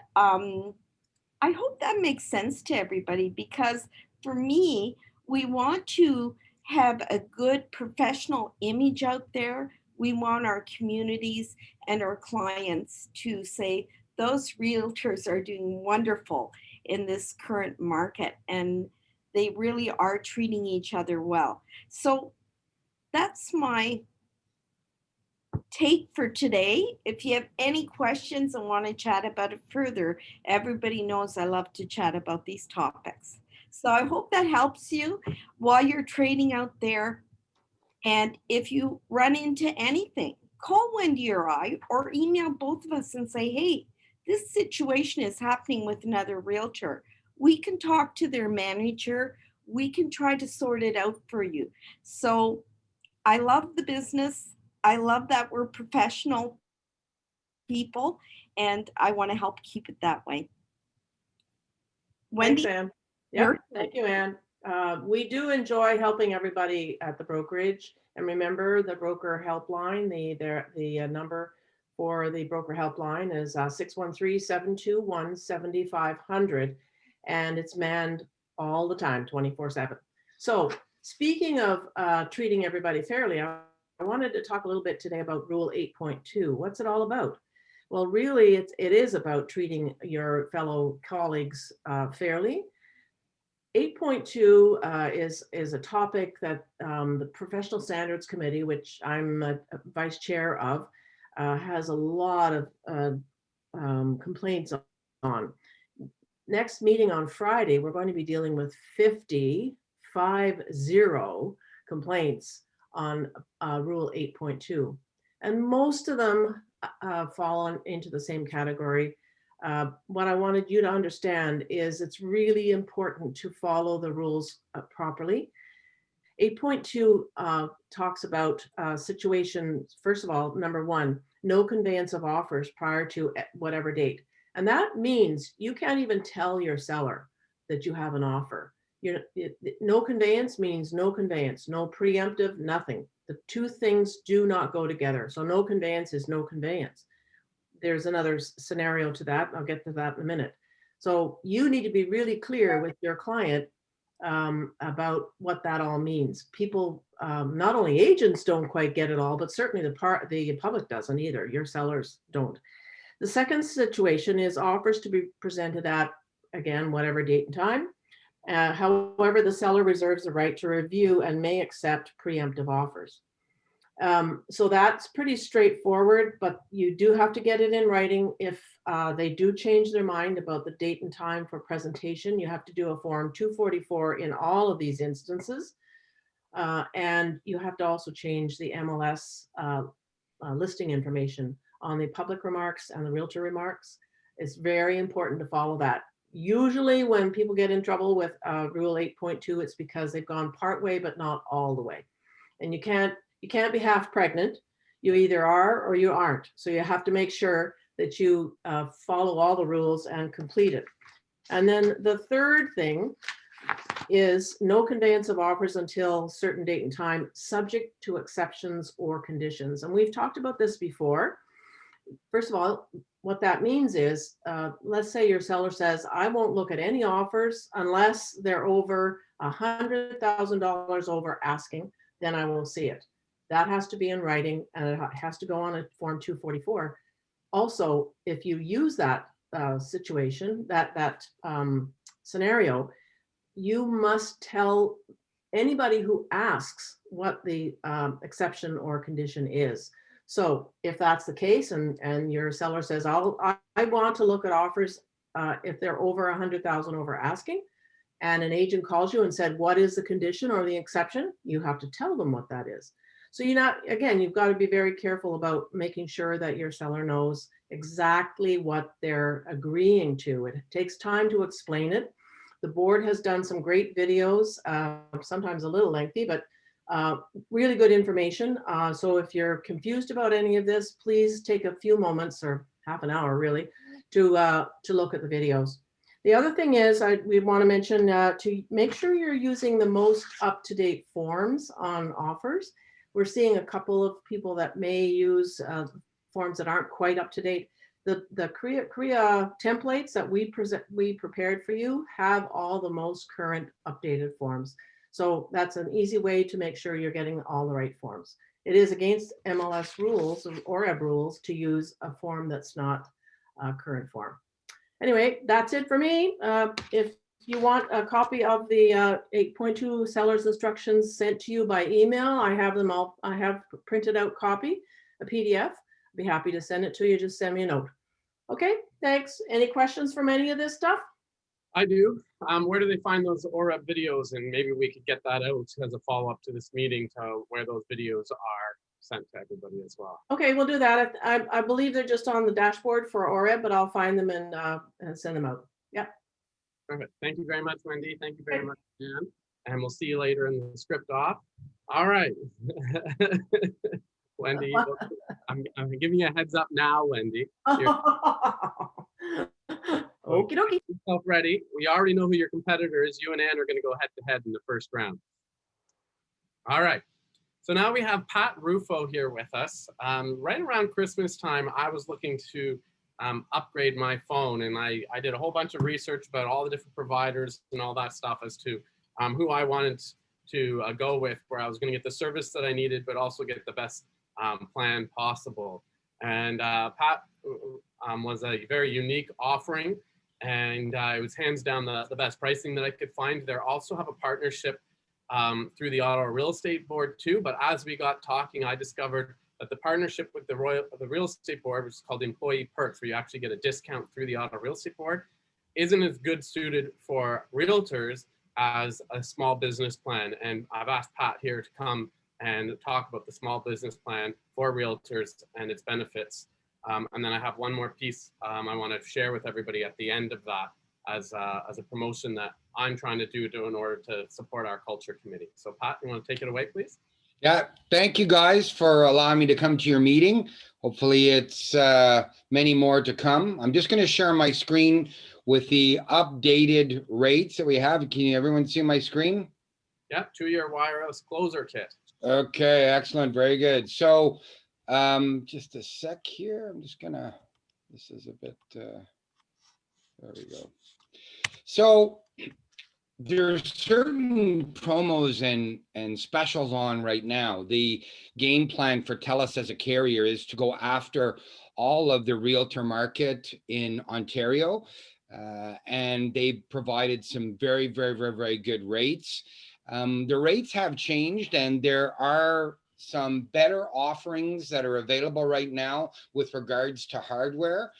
S10: I hope that makes sense to everybody, because for me, we want to have a good professional image out there. We want our communities and our clients to say those realtors are doing wonderful in this current market, and they really are treating each other well. So that's my take for today. If you have any questions and want to chat about it further, everybody knows I love to chat about these topics. So I hope that helps you while you're trading out there. And if you run into anything, call Wendy or I, or email both of us and say, hey, this situation is happening with another realtor. We can talk to their manager. We can try to sort it out for you. So I love the business. I love that we're professional people, and I want to help keep it that way. Wendy?
S6: Thanks, Ann. Yep, thank you, Ann. We do enjoy helping everybody at the brokerage. And remember, the broker helpline, the number for the broker helpline is 613-721-7500. And it's manned all the time, 24/7. So speaking of treating everybody fairly, I wanted to talk a little bit today about Rule 8.2. What's it all about? Well, really, it is about treating your fellow colleagues fairly. 8.2 is a topic that the Professional Standards Committee, which I'm a vice chair of, has a lot of complaints on. Next meeting on Friday, we're going to be dealing with 50 complaints on Rule 8.2. And most of them fall into the same category. What I wanted you to understand is it's really important to follow the rules properly. 8.2 talks about situations, first of all, number one, no conveyance of offers prior to whatever date. And that means you can't even tell your seller that you have an offer. No conveyance means no conveyance, no preemptive, nothing. The two things do not go together. So no conveyance is no conveyance. There's another scenario to that. I'll get to that in a minute. So you need to be really clear with your client about what that all means. People, not only agents don't quite get it all, but certainly the public doesn't either. Your sellers don't. The second situation is offers to be presented at, again, whatever date and time. However, the seller reserves the right to review and may accept preemptive offers. So that's pretty straightforward, but you do have to get it in writing. If they do change their mind about the date and time for presentation, you have to do a Form 244 in all of these instances. And you have to also change the MLS listing information on the public remarks and the realtor remarks. It's very important to follow that. Usually when people get in trouble with Rule 8.2, it's because they've gone part way, but not all the way. And you can't be half pregnant. You either are or you aren't. So you have to make sure that you follow all the rules and complete it. And then the third thing is no conveyance of offers until certain date and time, subject to exceptions or conditions. And we've talked about this before. First of all, what that means is, let's say your seller says, I won't look at any offers unless they're over $100,000 over asking, then I will see it. That has to be in writing and it has to go on a Form 244. Also, if you use that situation, that scenario, you must tell anybody who asks what the exception or condition is. So if that's the case and your seller says, I want to look at offers if they're over 100,000 over asking, and an agent calls you and said, what is the condition or the exception? You have to tell them what that is. So you've got to be very careful about making sure that your seller knows exactly what they're agreeing to. It takes time to explain it. The board has done some great videos, sometimes a little lengthy, but really good information. So if you're confused about any of this, please take a few moments or half an hour really to look at the videos. The other thing is we want to mention to make sure you're using the most up-to-date forms on offers. We're seeing a couple of people that may use forms that aren't quite up to date. The CREA templates that we prepared for you have all the most current updated forms. So that's an easy way to make sure you're getting all the right forms. It is against MLS rules or OREB rules to use a form that's not a current form. Anyway, that's it for me. If you want a copy of the 8.2 seller's instructions sent to you by email, I have them all. I have printed out copy, a PDF. I'd be happy to send it to you. Just send me a note. Okay, thanks. Any questions from any of this stuff?
S3: I do. Where do they find those OREB videos? And maybe we could get that out as a follow-up to this meeting to where those videos are sent to everybody as well.
S6: Okay, we'll do that. I believe they're just on the dashboard for OREB, but I'll find them and send them out. Yeah.
S3: Perfect. Thank you very much, Wendy. Thank you very much, Dan. And we'll see you later in the script off. All right. Wendy, I'm giving you a heads up now, Wendy.
S6: Okie dokie.
S3: Get yourself ready. We already know who your competitor is. You and Ann are going to go head to head in the first round. All right. So now we have Pat Rufo here with us. Right around Christmas time, I was looking to upgrade my phone, and I did a whole bunch of research about all the different providers and all that stuff as to who I wanted to go with, where I was going to get the service that I needed, but also get the best plan possible. And Pat was a very unique offering, and it was hands down the best pricing that I could find. They also have a partnership through the Ottawa Real Estate Board too, but as we got talking, I discovered that the partnership with the Real Estate Board, which is called Employee Perks, where you actually get a discount through the Ottawa Real Estate Board, isn't as good suited for realtors as a small business plan. And I've asked Pat here to come and talk about the small business plan for realtors and its benefits. And then I have one more piece I want to share with everybody at the end of that as a promotion that I'm trying to do in order to support our culture committee. So Pat, you want to take it away, please?
S11: Yeah, thank you guys for allowing me to come to your meeting. Hopefully it's many more to come. I'm just going to share my screen with the updated rates that we have. Can everyone see my screen?
S3: Yeah, 2-year wireless closer kit.
S11: Okay, excellent, very good. So just a sec here. I'm just gonna, this is a bit, there we go. So there's certain promos and specials on right now. The game plan for TELUS as a carrier is to go after all of the realtor market in Ontario. And they provided some very, very, very, very good rates. The rates have changed, and there are some better offerings that are available right now with regards to hardware.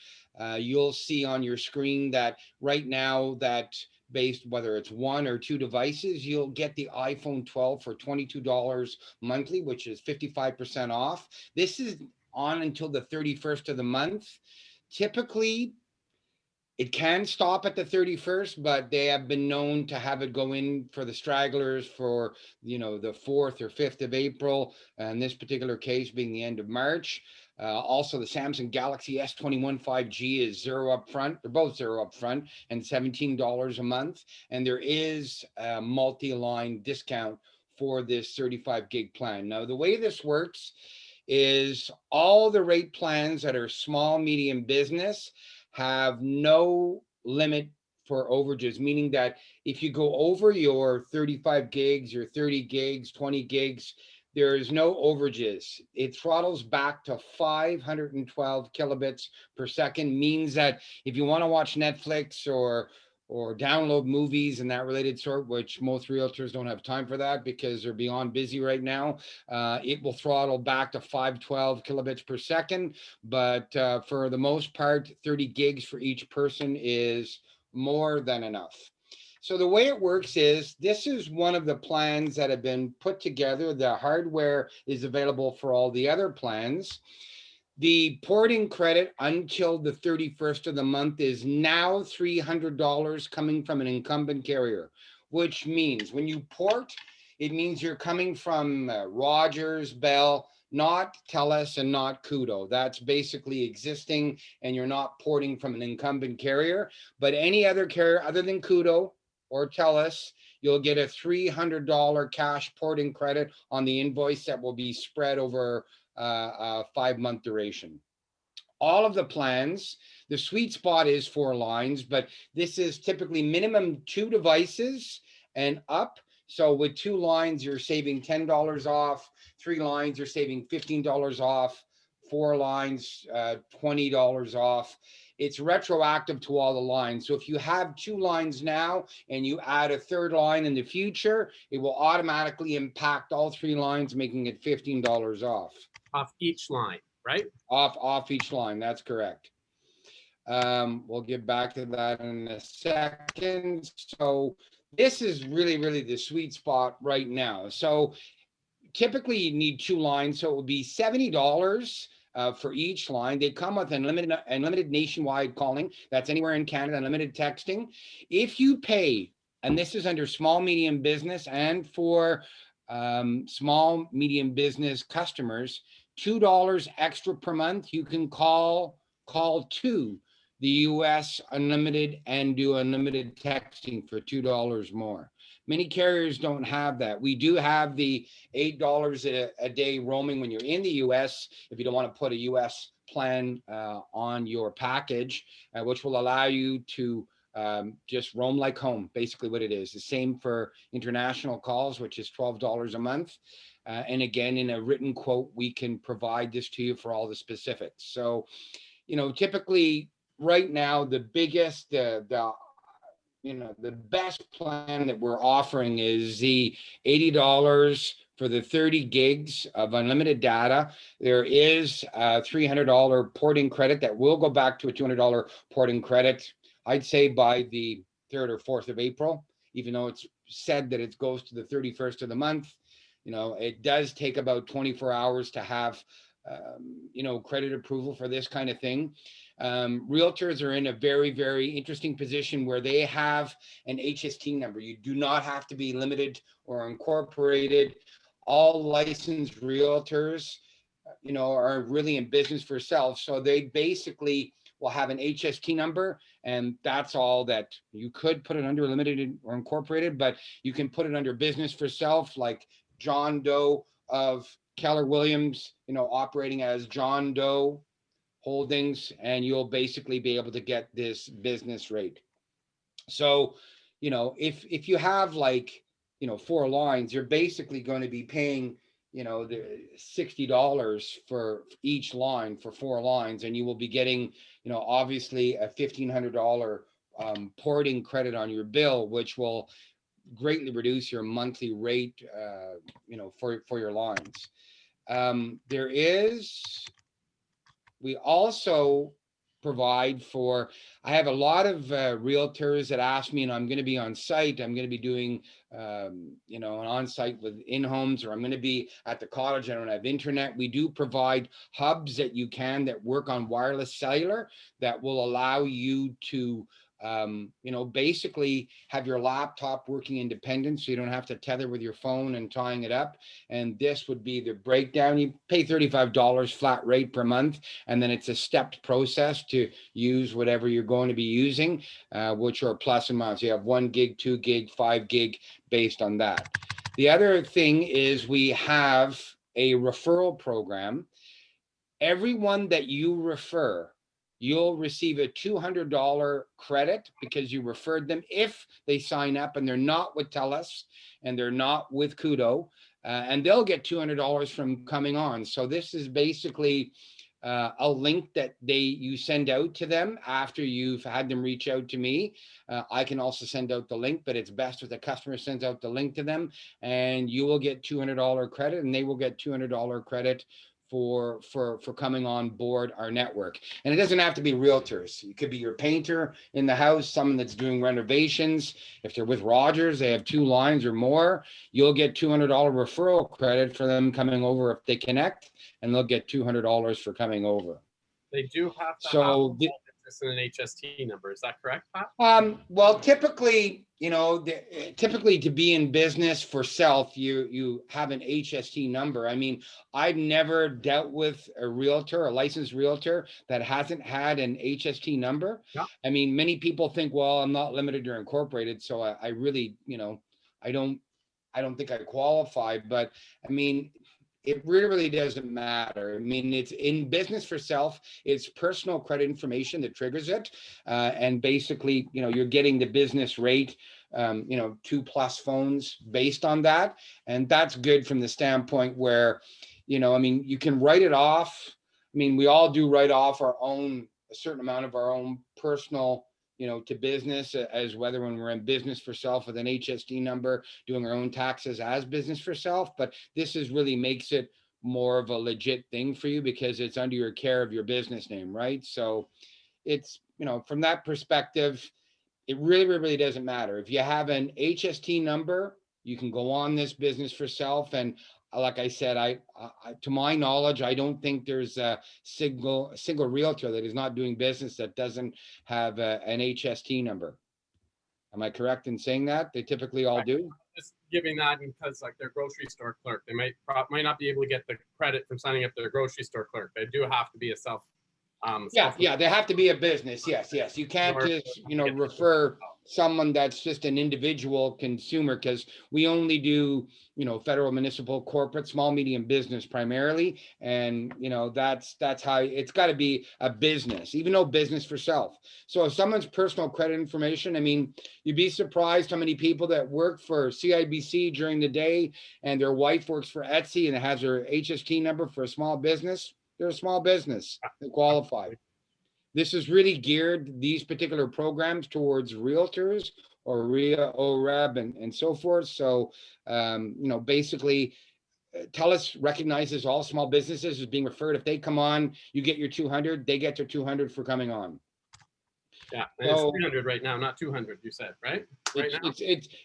S11: You'll see on your screen that right now that based whether it's 1 or 2 devices, you'll get the iPhone 12 for $22 monthly, which is 55% off. This is on until the 31st of the month. Typically, it can stop at the 31st, but they have been known to have it go in for the stragglers for, you know, the 4th or 5th of April, and this particular case being the end of March. Also, the Samsung Galaxy S21 5G is $0 upfront. They're both $0 upfront and $17 a month. And there is a multi-line discount for this 35 gig plan. Now, the way this works is all the rate plans that are small, medium business have no limit for overages, meaning that if you go over your 35 gigs, your 30 gigs, 20 gigs, there is no overages. It throttles back to 512 kilobits per second, means that if you want to watch Netflix or download movies and that related sort, which most realtors don't have time for that because they're beyond busy right now, it will throttle back to 512 kilobits per second. But for the most part, 30 gigs for each person is more than enough. So the way it works is, this is one of the plans that have been put together. The hardware is available for all the other plans. The porting credit until the 31st of the month is now $300 coming from an incumbent carrier, which means when you port, it means you're coming from Rogers, Bell, not TELUS and not Koodo. That's basically existing, and you're not porting from an incumbent carrier. But any other carrier other than Koodo or TELUS, you'll get a $300 cash porting credit on the invoice that will be spread over a 5-month duration. All of the plans, the sweet spot is 4 lines, but this is typically minimum 2 devices and up. So with 2 lines, you're saving $10 off. 3 lines, you're saving $15 off. 4 lines, $20 off. It's retroactive to all the lines. So if you have 2 lines now and you add a 3rd line in the future, it will automatically impact all 3 lines, making it $15 off.
S3: Off each line, right?
S11: Off each line, that's correct. We'll get back to that in a second. So this is really the sweet spot right now. So typically you need 2 lines, so it would be $70 for each line. They come with unlimited nationwide calling. That's anywhere in Canada, unlimited texting. If you pay, and this is under small, medium business and for small, medium business customers, $2 extra per month, you can call to the US unlimited and do unlimited texting for $2 more. Many carriers don't have that. We do have the $8 a day roaming when you're in the US, if you don't want to put a US plan on your package, which will allow you to just roam like home, basically what it is. The same for international calls, which is $12 a month. And again, in a written quote, we can provide this to you for all the specifics. So, you know, typically right now, the biggest, the best plan that we're offering is the $80 for the 30 gigs of unlimited data. There is a $300 porting credit that will go back to a $200 porting credit, I'd say by the 3rd or 4th of April, even though it's said that it goes to the 31st of the month. You know, it does take about 24 hours to have credit approval for this kind of thing. Realtors are in a very interesting position where they have an HST number. You do not have to be limited or incorporated. All licensed realtors, are really in business for self. So they basically will have an HST number, and that's all that you could put it under limited or incorporated, but you can put it under business for self, like John Doe of Keller Williams, operating as John Doe Holdings, and you'll basically be able to get this business rate. So, if you have 4 lines, you're basically going to be paying, the $60 for each line for 4 lines, and you will be getting, obviously a $1,500 porting credit on your bill, which will greatly reduce your monthly rate, for your lines. We also provide for, I have a lot of realtors that ask me, I'm going to be on site, I'm going to be doing, an on-site with in-homes, or I'm going to be at the cottage, I don't have internet. We do provide hubs that work on wireless cellular that will allow you to basically have your laptop working independent, so you don't have to tether with your phone and tying it up. And this would be the breakdown. You pay $35 flat rate per month, and then it's a stepped process to use whatever you're going to be using, which are plus and minus. You have 1 gig, 2 gig, 5 gig based on that. The other thing is we have a referral program. Everyone that you refer, you'll receive a $200 credit because you referred them if they sign up and they're not with TELUS and they're not with Kudo, and they'll get $200 from coming on. So this is basically a link that you send out to them after you've had them reach out to me. I can also send out the link, but it's best if the customer sends out the link to them, and you will get $200 credit and they will get $200 credit for coming on board our network. And it doesn't have to be realtors. It could be your painter in the house, someone that's doing renovations. If they're with Rogers, they have 2 lines or more, you'll get $200 referral credit for them coming over if they connect, and they'll get $200 for coming over.
S3: They do have to have an HST number. Is that correct, Pat?
S11: Well, typically, typically to be in business for self, you have an HST number. I mean, I've never dealt with a licensed realtor that hasn't had an HST number.
S3: Yeah.
S11: I mean, many people think, well, I'm not limited or incorporated, so I really, I don't think I qualify. But I mean, it really doesn't matter. I mean, it's in business for self. It's personal credit information that triggers it. And basically, you're getting the business rate you know, 2+ phones based on that. And that's good from the standpoint where, you know, I mean, you can write it off. I mean, we all do write off our own, a certain amount of our own personal, you know, to business, as whether when we're in business for self with an HST number, doing our own taxes as business for self. But this is really makes it more of a legit thing for you because it's under your care of your business name, right? So it's, you know, from that perspective, it really doesn't matter. If you have an HST number, you can go on this business for self. And like I said, I to my knowledge, I don't think there's a single realtor that is not doing business that doesn't have an HST number. Am I correct in saying that? They typically all do.
S3: Just giving that because like their grocery store clerk, they might not be able to get the credit from signing up their grocery store clerk. They do have to be a self.
S11: Yeah, they have to be a business. Yes. You can't just, you know, refer someone that's just an individual consumer, because we only do, you know, federal, municipal, corporate, small, medium business primarily. And, you know, that's how it's got to be a business, even though business for self. So if someone's personal credit information, I mean, you'd be surprised how many people that work for CIBC during the day and their wife works for Etsy and has her HST number for a small business. They're a small business. They qualify. This is really geared, these particular programs, towards realtors or RIA, OREB, and so forth. So, you know, basically, TELUS recognizes all small businesses as being referred. If they come on, you get your 200, they get their 200 for coming on.
S3: Yeah, and so, it's 300 right now, not 200, you said, right? Right now?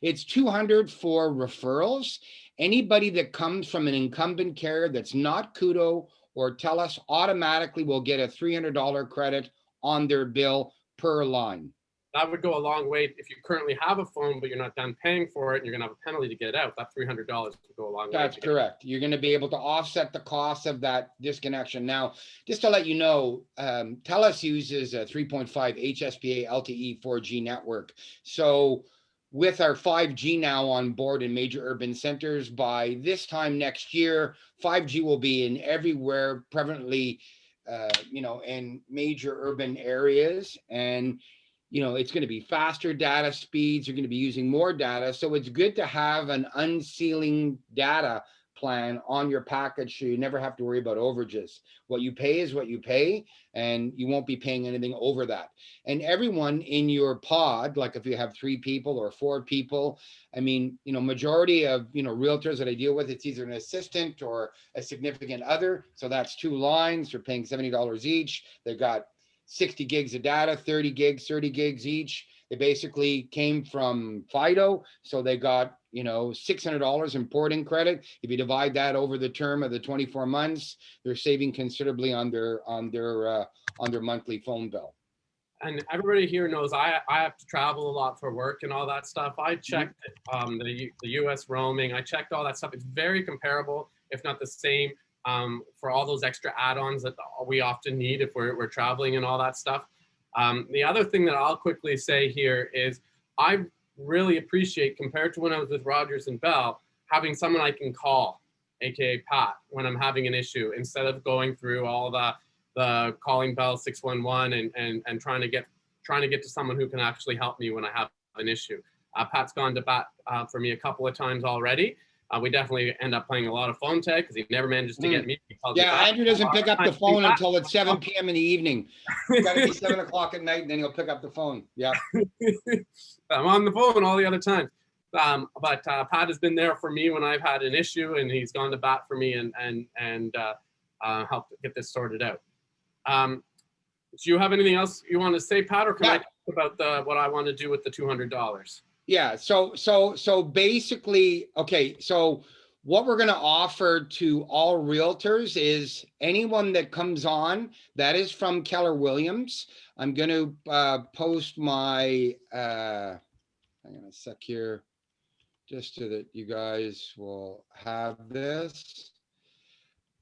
S11: It's 200 for referrals. Anybody that comes from an incumbent carrier that's not Kudo or TELUS automatically will get a $300 credit on their bill per line.
S3: That would go a long way. If you currently have a phone, but you're not done paying for it, and you're gonna have a penalty to get it out, that $300 would go a long way.
S11: That's correct. You're gonna be able to offset the cost of that disconnection. Now, just to let you know, TELUS uses a 3.5 HSPA LTE 4G network. So with our 5G now on board in major urban centers, by this time next year, 5G will be in everywhere, prevalently, you know, in major urban areas. And, you know, it's going to be faster data speeds. You're going to be using more data. So it's good to have an unsealing data plan on your package so you never have to worry about overages. What you pay is what you pay, and you won't be paying anything over that. And everyone in your pod, like if you have 3 people or 4 people, I mean, you know, majority of, you know, realtors that I deal with, it's either an assistant or a significant other. So that's 2 lines. They're paying $70 each. They've got 60 gigs of data, 30 gigs each. They basically came from Fido, so they got, you know, $600 in porting credit. If you divide that over the term of the 24 months, they're saving considerably on their monthly phone bill.
S3: And everybody here knows I have to travel a lot for work and all that stuff. I checked the US roaming. I checked all that stuff. It's very comparable, if not the same, for all those extra add-ons that we often need if we're traveling and all that stuff. The other thing that I'll quickly say here is I really appreciate, compared to when I was with Rogers and Bell, having someone I can call, aka Pat, when I'm having an issue, instead of going through all the calling Bell 611 and trying to get to someone who can actually help me when I have an issue. Pat's gone to bat for me a couple of times already. We definitely end up playing a lot of phone tag because he never manages to get me.
S11: Yeah, Andrew doesn't pick up the phone until it's 7 p.m. in the evening. It's got to be 7 o'clock at night, and then he'll pick up the phone. Yeah.
S3: I'm on the phone all the other time. But Pat has been there for me when I've had an issue, and he's gone to bat for me and helped get this sorted out. Do you have anything else you want to say, Pat, or can I talk about what I want to do with the $200?
S11: Yeah, so basically, okay, so what we're going to offer to all realtors is anyone that comes on that is from Keller Williams. I'm going to post my, hang on a sec here, just so that you guys will have this.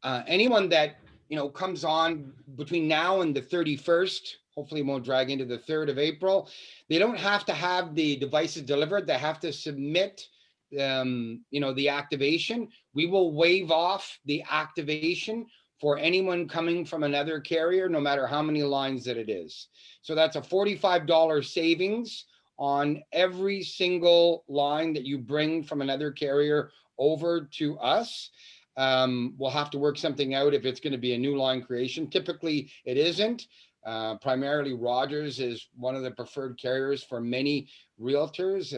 S11: Anyone that, you know, comes on between now and the 31st, hopefully it won't drag into the 3rd of April. They don't have to have the devices delivered. They have to submit, you know, the activation. We will waive off the activation for anyone coming from another carrier, no matter how many lines that it is. So that's a $45 savings on every single line that you bring from another carrier over to us. We'll have to work something out if it's going to be a new line creation. Typically, it isn't. Primarily, Rogers is one of the preferred carriers for many realtors.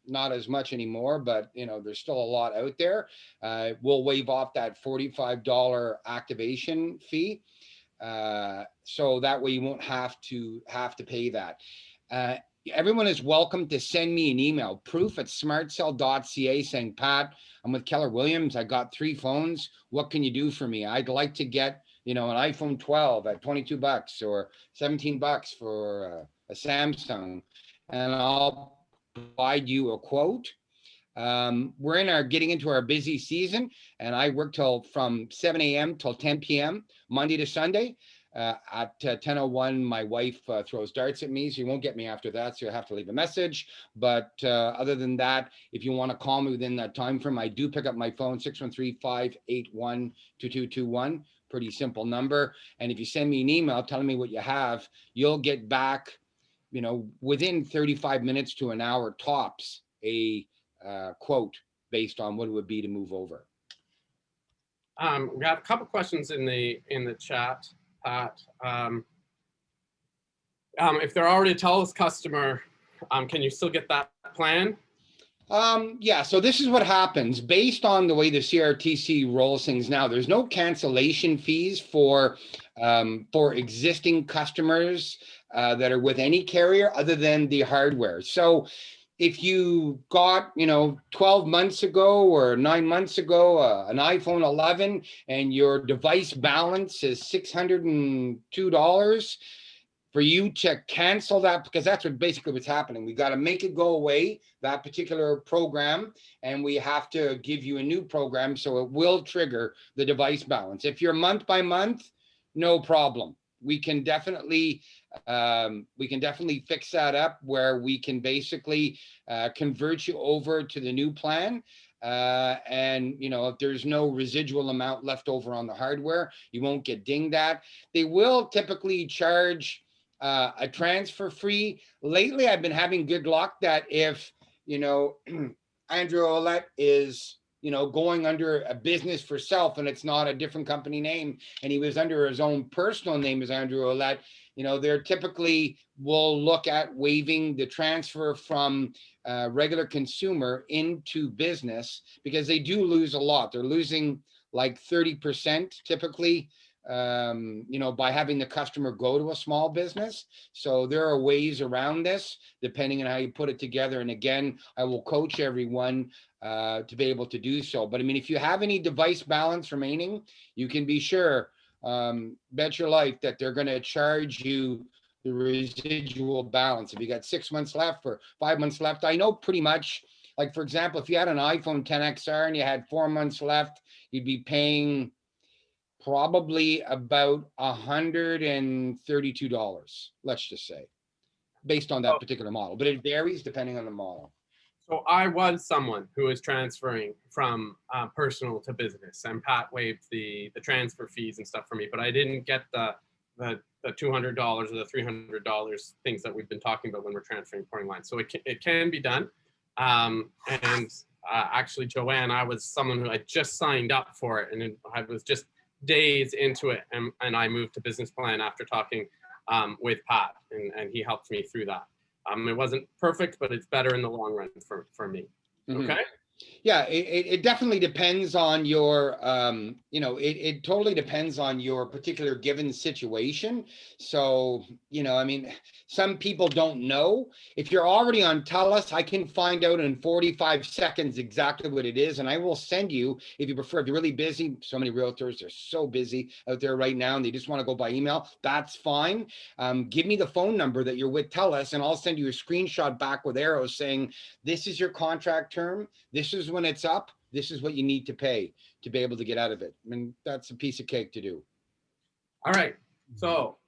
S11: Not as much anymore, but there's still a lot out there. We'll waive off that $45 activation fee, so that way you won't have to pay that. Everyone is welcome to send me an email, proof@smartcell.ca, saying, Pat, I'm with Keller Williams. I got 3 phones. What can you do for me? I'd like to get, an iPhone 12 at $22 or $17 for a Samsung, and I'll provide you a quote. We're getting into our busy season, and I work from 7 a.m. till 10 p.m. Monday to Sunday. At 10:01, my wife throws darts at me, so you won't get me after that, so you have to leave a message. But other than that, if you want to call me within that time frame, I do pick up my phone, 613-581-2221. Pretty simple number. And if you send me an email telling me what you have, you'll get back, within 35 minutes to an hour tops, a quote based on what it would be to move over.
S3: We got a couple questions in the chat, Pat. If they're already a TELUS customer, can you still get that plan?
S11: Yeah, so this is what happens based on the way the CRTC rolls things now. There's no cancellation fees for existing customers that are with any carrier other than the hardware. So if you got, 12 months ago or 9 months ago, an iPhone 11 and your device balance is $602, for you to cancel that, because that's basically what's happening. We got to make it go away, that particular program, and we have to give you a new program, so it will trigger the device balance. If you're month by month, no problem. We can definitely fix that up where we can basically convert you over to the new plan. And if there's no residual amount left over on the hardware, you won't get dinged at. They will typically charge a transfer fee. Lately, I've been having good luck that if, Andrew Ouellette is, going under a business for self and it's not a different company name, and he was under his own personal name as Andrew Ouellette, they're typically will look at waiving the transfer from regular consumer into business, because they do lose a lot. They're losing like 30% typically, by having the customer go to a small business. So there are ways around this depending on how you put it together. And again, I will coach everyone to be able to do so. But I mean, if you have any device balance remaining, you can be sure, bet your life that they're going to charge you the residual balance. If you got 6 months left or 5 months left, I know pretty much, like, for example, if you had an iPhone 10XR and you had 4 months left, you'd be paying probably about $132, let's just say, based on that particular model. But it varies depending on the model.
S3: So I was someone who was transferring from personal to business, and Pat waived the transfer fees and stuff for me, but I didn't get the $200 or the $300 things that we've been talking about when we're transferring porting lines. So it can be done. Actually, Joanne, I was someone who had just signed up for it, and I was just days into it, and I moved to business plan after talking with Pat, and he helped me through that. It wasn't perfect, but it's better in the long run for me.
S11: Mm-hmm.
S3: Okay.
S11: Yeah, it definitely depends on your, it totally depends on your particular given situation. So, I mean, some people don't know. If you're already on TELUS, I can find out in 45 seconds exactly what it is. And I will send you, if you prefer, if you're really busy, so many realtors are so busy out there right now and they just want to go by email, that's fine. Give me the phone number that you're with TELUS and I'll send you a screenshot back with arrows saying, this is your contract term. This is when it's up. This is what you need to pay to be able to get out of it. I mean, that's a piece of cake to do. All
S3: right. So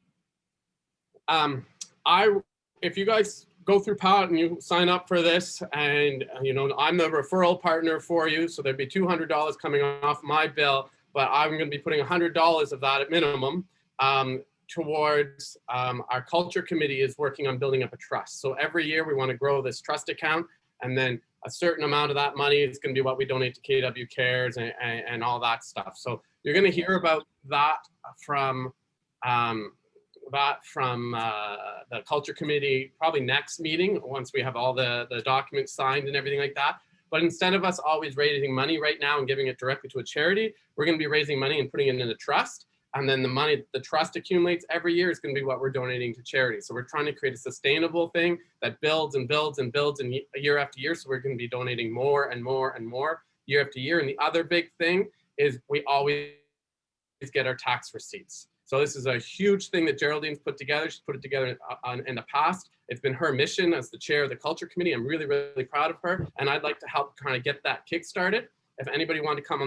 S3: if you guys go through Pat and you sign up for this, and I'm the referral partner for you, so there'd be $200 coming off my bill, but I'm going to be putting $100 of that at minimum towards our culture committee is working on building up a trust. So every year we want to grow this trust account, and then a certain amount of that money is going to be what we donate to KW Cares and all that stuff. So you're going to hear about that from the culture committee probably next meeting, once we have all the documents signed and everything like that. But instead of us always raising money right now and giving it directly to a charity, we're going to be raising money and putting it in a trust. And then the money that the trust accumulates every year is going to be what we're donating to charity. So we're trying to create a sustainable thing that builds and builds and builds and year after year. So we're going to be donating more and more and more year after year. And the other big thing is we always get our tax receipts. So this is a huge thing that Geraldine's put together. She's put it together in the past. It's been her mission as the chair of the culture committee. I'm really, really proud of her. And I'd like to help kind of get that kick-started. If anybody wanted to come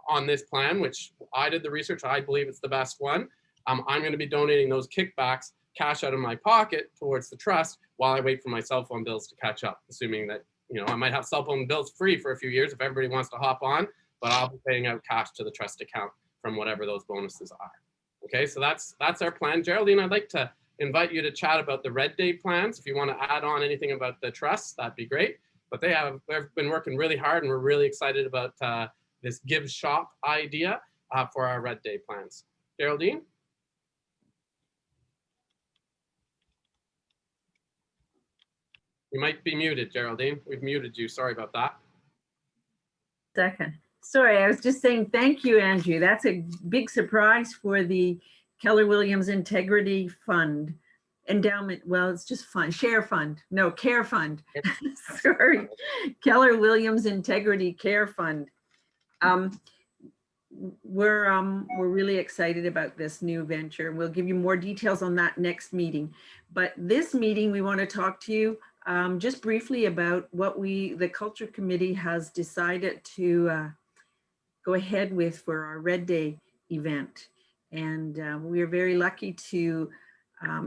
S3: on this plan, which I did the research, I believe it's the best one. I'm going to be donating those kickbacks, cash out of my pocket towards the trust while I wait for my cell phone bills to catch up, assuming that, you know, I might have cell phone bills free for a few years if everybody wants to hop on, but I'll be paying out cash to the trust account from whatever those bonuses are. Okay, so that's our plan. Geraldine, I'd like to invite you to chat about the Red Day plans. If you want to add on anything about the trust, that'd be great. But they've been working really hard, and we're really excited about this Give Shop idea for our Red Day plans. Geraldine? You might be muted, Geraldine. We've muted you. Sorry about that.
S2: Second. Sorry, I was just saying thank you, Andrew. That's a big surprise for the Keller Williams Integrity Fund. Endowment, well, it's just fund, share fund. No, care fund. Sorry, Keller Williams Integrity Care Fund. We're really excited about this new venture. We'll give you more details on that next meeting. But this meeting, we want to talk to you just briefly about what the Culture Committee has decided to go ahead with for our Red Day event. And we are very lucky to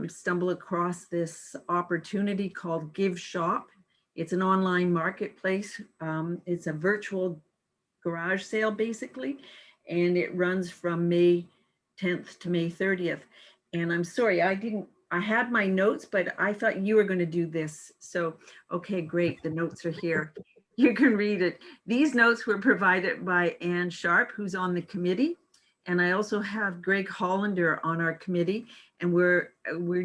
S2: stumble across this opportunity called Give Shop. It's an online marketplace. It's a virtual garage sale basically, and it runs from May 10th to May 30th. And I'm sorry, I had my notes, but I thought you were going to do this. So, okay, great, the notes are here. You can read it. These notes were provided by Ann Sharp, who's on the committee. And I also have Greg Hollander on our committee, and we're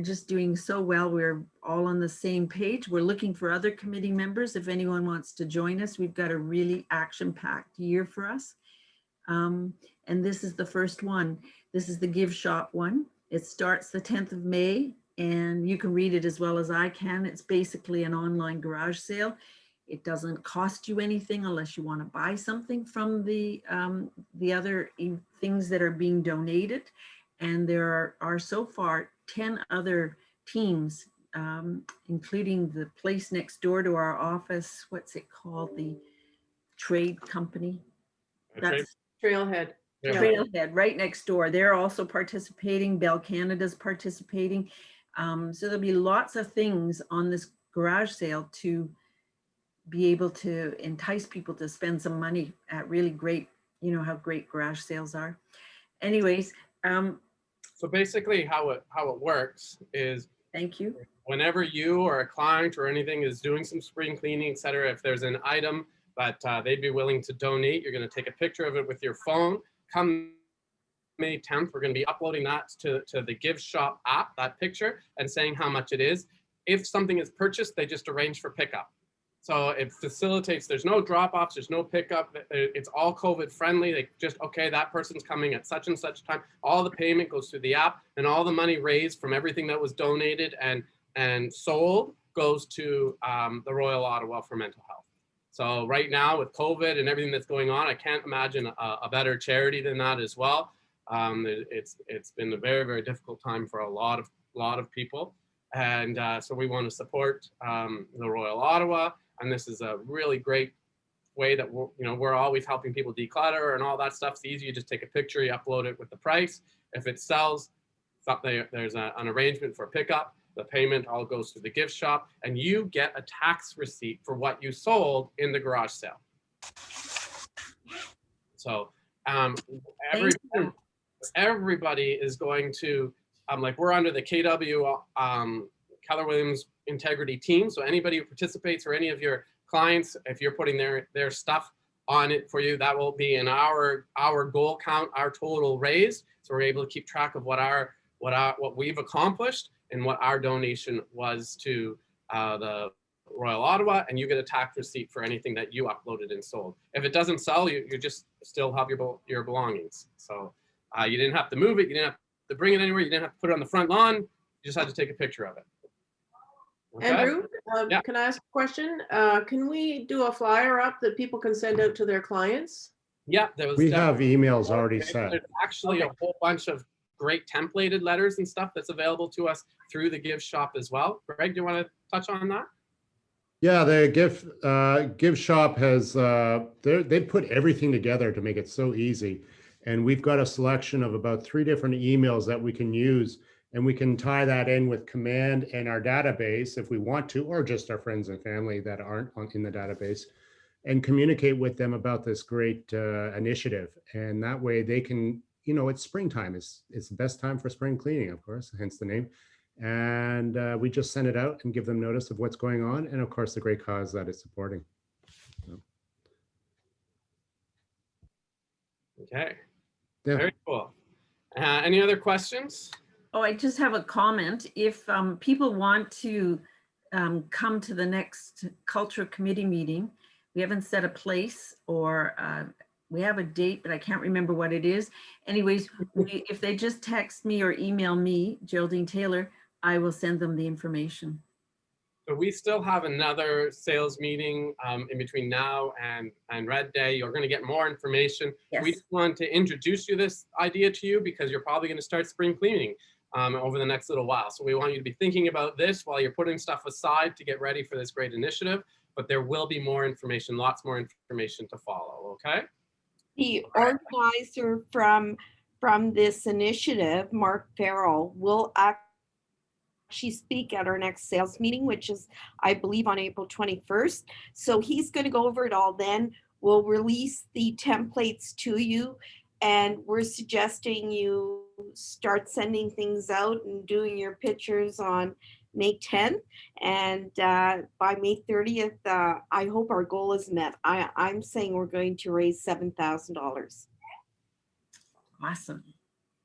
S2: just doing so well. We're all on the same page. We're looking for other committee members if anyone wants to join us. We've got a really action-packed year for us. And this is the first one. This is the Give Shop one. It starts the 10th of May, and you can read it as well as I can. It's basically an online garage sale. It doesn't cost you anything unless you want to buy something from the other things that are being donated. And there are so far 10 other teams, including the place next door to our office. What's it called? The trade company. That's
S6: Trailhead.
S2: Trailhead, right next door. They're also participating. Bell Canada's participating. So there'll be lots of things on this garage sale to be able to entice people to spend some money at really great, you know how great garage sales are. Anyways.
S3: So basically how it works is,
S2: thank you.
S3: Whenever you or a client or anything is doing some spring cleaning, et cetera, if there's an item that they'd be willing to donate, you're going to take a picture of it with your phone. Come May 10th, we're going to be uploading that to the Give Shop app, that picture, and saying how much it is. If something is purchased, they just arrange for pickup. So it facilitates, there's no drop-offs, there's no pickup, it's all COVID friendly. They just, okay, that person's coming at such and such time. All the payment goes through the app, and all the money raised from everything that was donated and sold goes to the Royal Ottawa for mental health. So right now with COVID and everything that's going on, I can't imagine a better charity than that as well. It's been a very, very difficult time for a lot of people. And so we want to support the Royal Ottawa. And this is a really great way that we're always helping people declutter and all that stuff. It's easy. You just take a picture, you upload it with the price. If it sells, there's an arrangement for pickup. The payment all goes to the gift shop, and you get a tax receipt for what you sold in the garage sale. So everybody is going to, like we're under the KW Keller Williams Integrity team. So anybody who participates or any of your clients, if you're putting their stuff on it for you, that will be in our goal count, our total raised. So we're able to keep track of what we've accomplished and what our donation was to the Royal Ottawa, and you get a tax receipt for anything that you uploaded and sold. If it doesn't sell, you just still have your belongings. So you didn't have to move it, you didn't have to bring it anywhere, you didn't have to put it on the front lawn, you just had to take a picture of it. Okay?
S6: Andrew,
S3: Yeah.
S6: Can I ask a question? Can we do a flyer up that people can send out to their clients?
S3: Yeah,
S12: we have emails already set.
S3: There's actually a whole bunch of great templated letters and stuff that's available to us through the Give Shop as well. Greg, do you want to touch on that?
S12: Yeah, the Give Shop has, they put everything together to make it so easy. And we've got a selection of about 3 different emails that we can use, and we can tie that in with Command and our database if we want to, or just our friends and family that aren't in the database, and communicate with them about this great initiative. And that way they can, you know, it's springtime. It's the best time for spring cleaning, of course, hence the name. And we just send it out and give them notice of what's going on, and of course the great cause that it's supporting. So.
S3: Okay.
S12: Yeah.
S3: Very cool. Any other questions?
S2: Oh, I just have a comment. If people want to come to the next culture committee meeting, we haven't set a place, or we have a date, but I can't remember what it is. Anyways, if they just text me or email me, Geraldine Taylor, I will send them the information.
S3: So we still have another sales meeting in between now and Red Day. You're going to get more information.
S2: Yes.
S3: We just want to introduce this idea to you because you're probably going to start spring cleaning over the next little while. So we want you to be thinking about this while you're putting stuff aside to get ready for this great initiative. But there will be more information, lots more information to follow, okay?
S10: The organizer from this initiative, Mark Farrell, will actually speak at our next sales meeting, which is, I believe, on April 21st. So he's going to go over it all then. We'll release the templates to you, and we're suggesting you start sending things out and doing your pictures on May 10th, and by May 30th, I hope our goal is met. I'm saying we're going to raise $7,000.
S2: Awesome.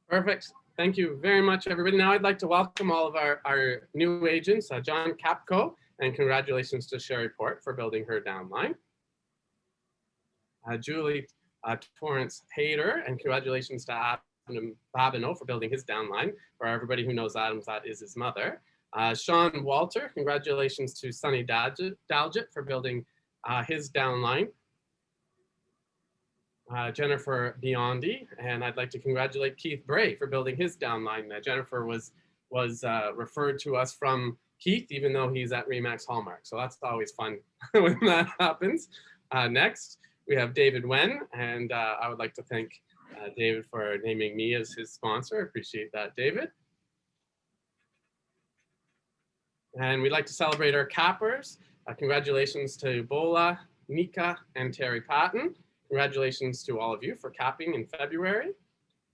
S3: Perfect. Thank you very much, everybody. Now I'd like to welcome all of our new agents, John Capco, and congratulations to Sherry Port for building her downline. Julie Torrance Hayter, and congratulations to Adam Babineau for building his downline. For everybody who knows Adams, that is his mother. Sean Walter, congratulations to Sunny Dalgett for building his downline. Jennifer Biondi, and I'd like to congratulate Keith Bray for building his downline. Jennifer was referred to us from Keith, even though he's at Remax Hallmark. So that's always fun when that happens. Next, we have David Wen, and I would like to thank David for naming me as his sponsor. I appreciate that, David. And we'd like to celebrate our cappers. Congratulations to Bola, Nika, and Terry Patton. Congratulations to all of you for capping in February.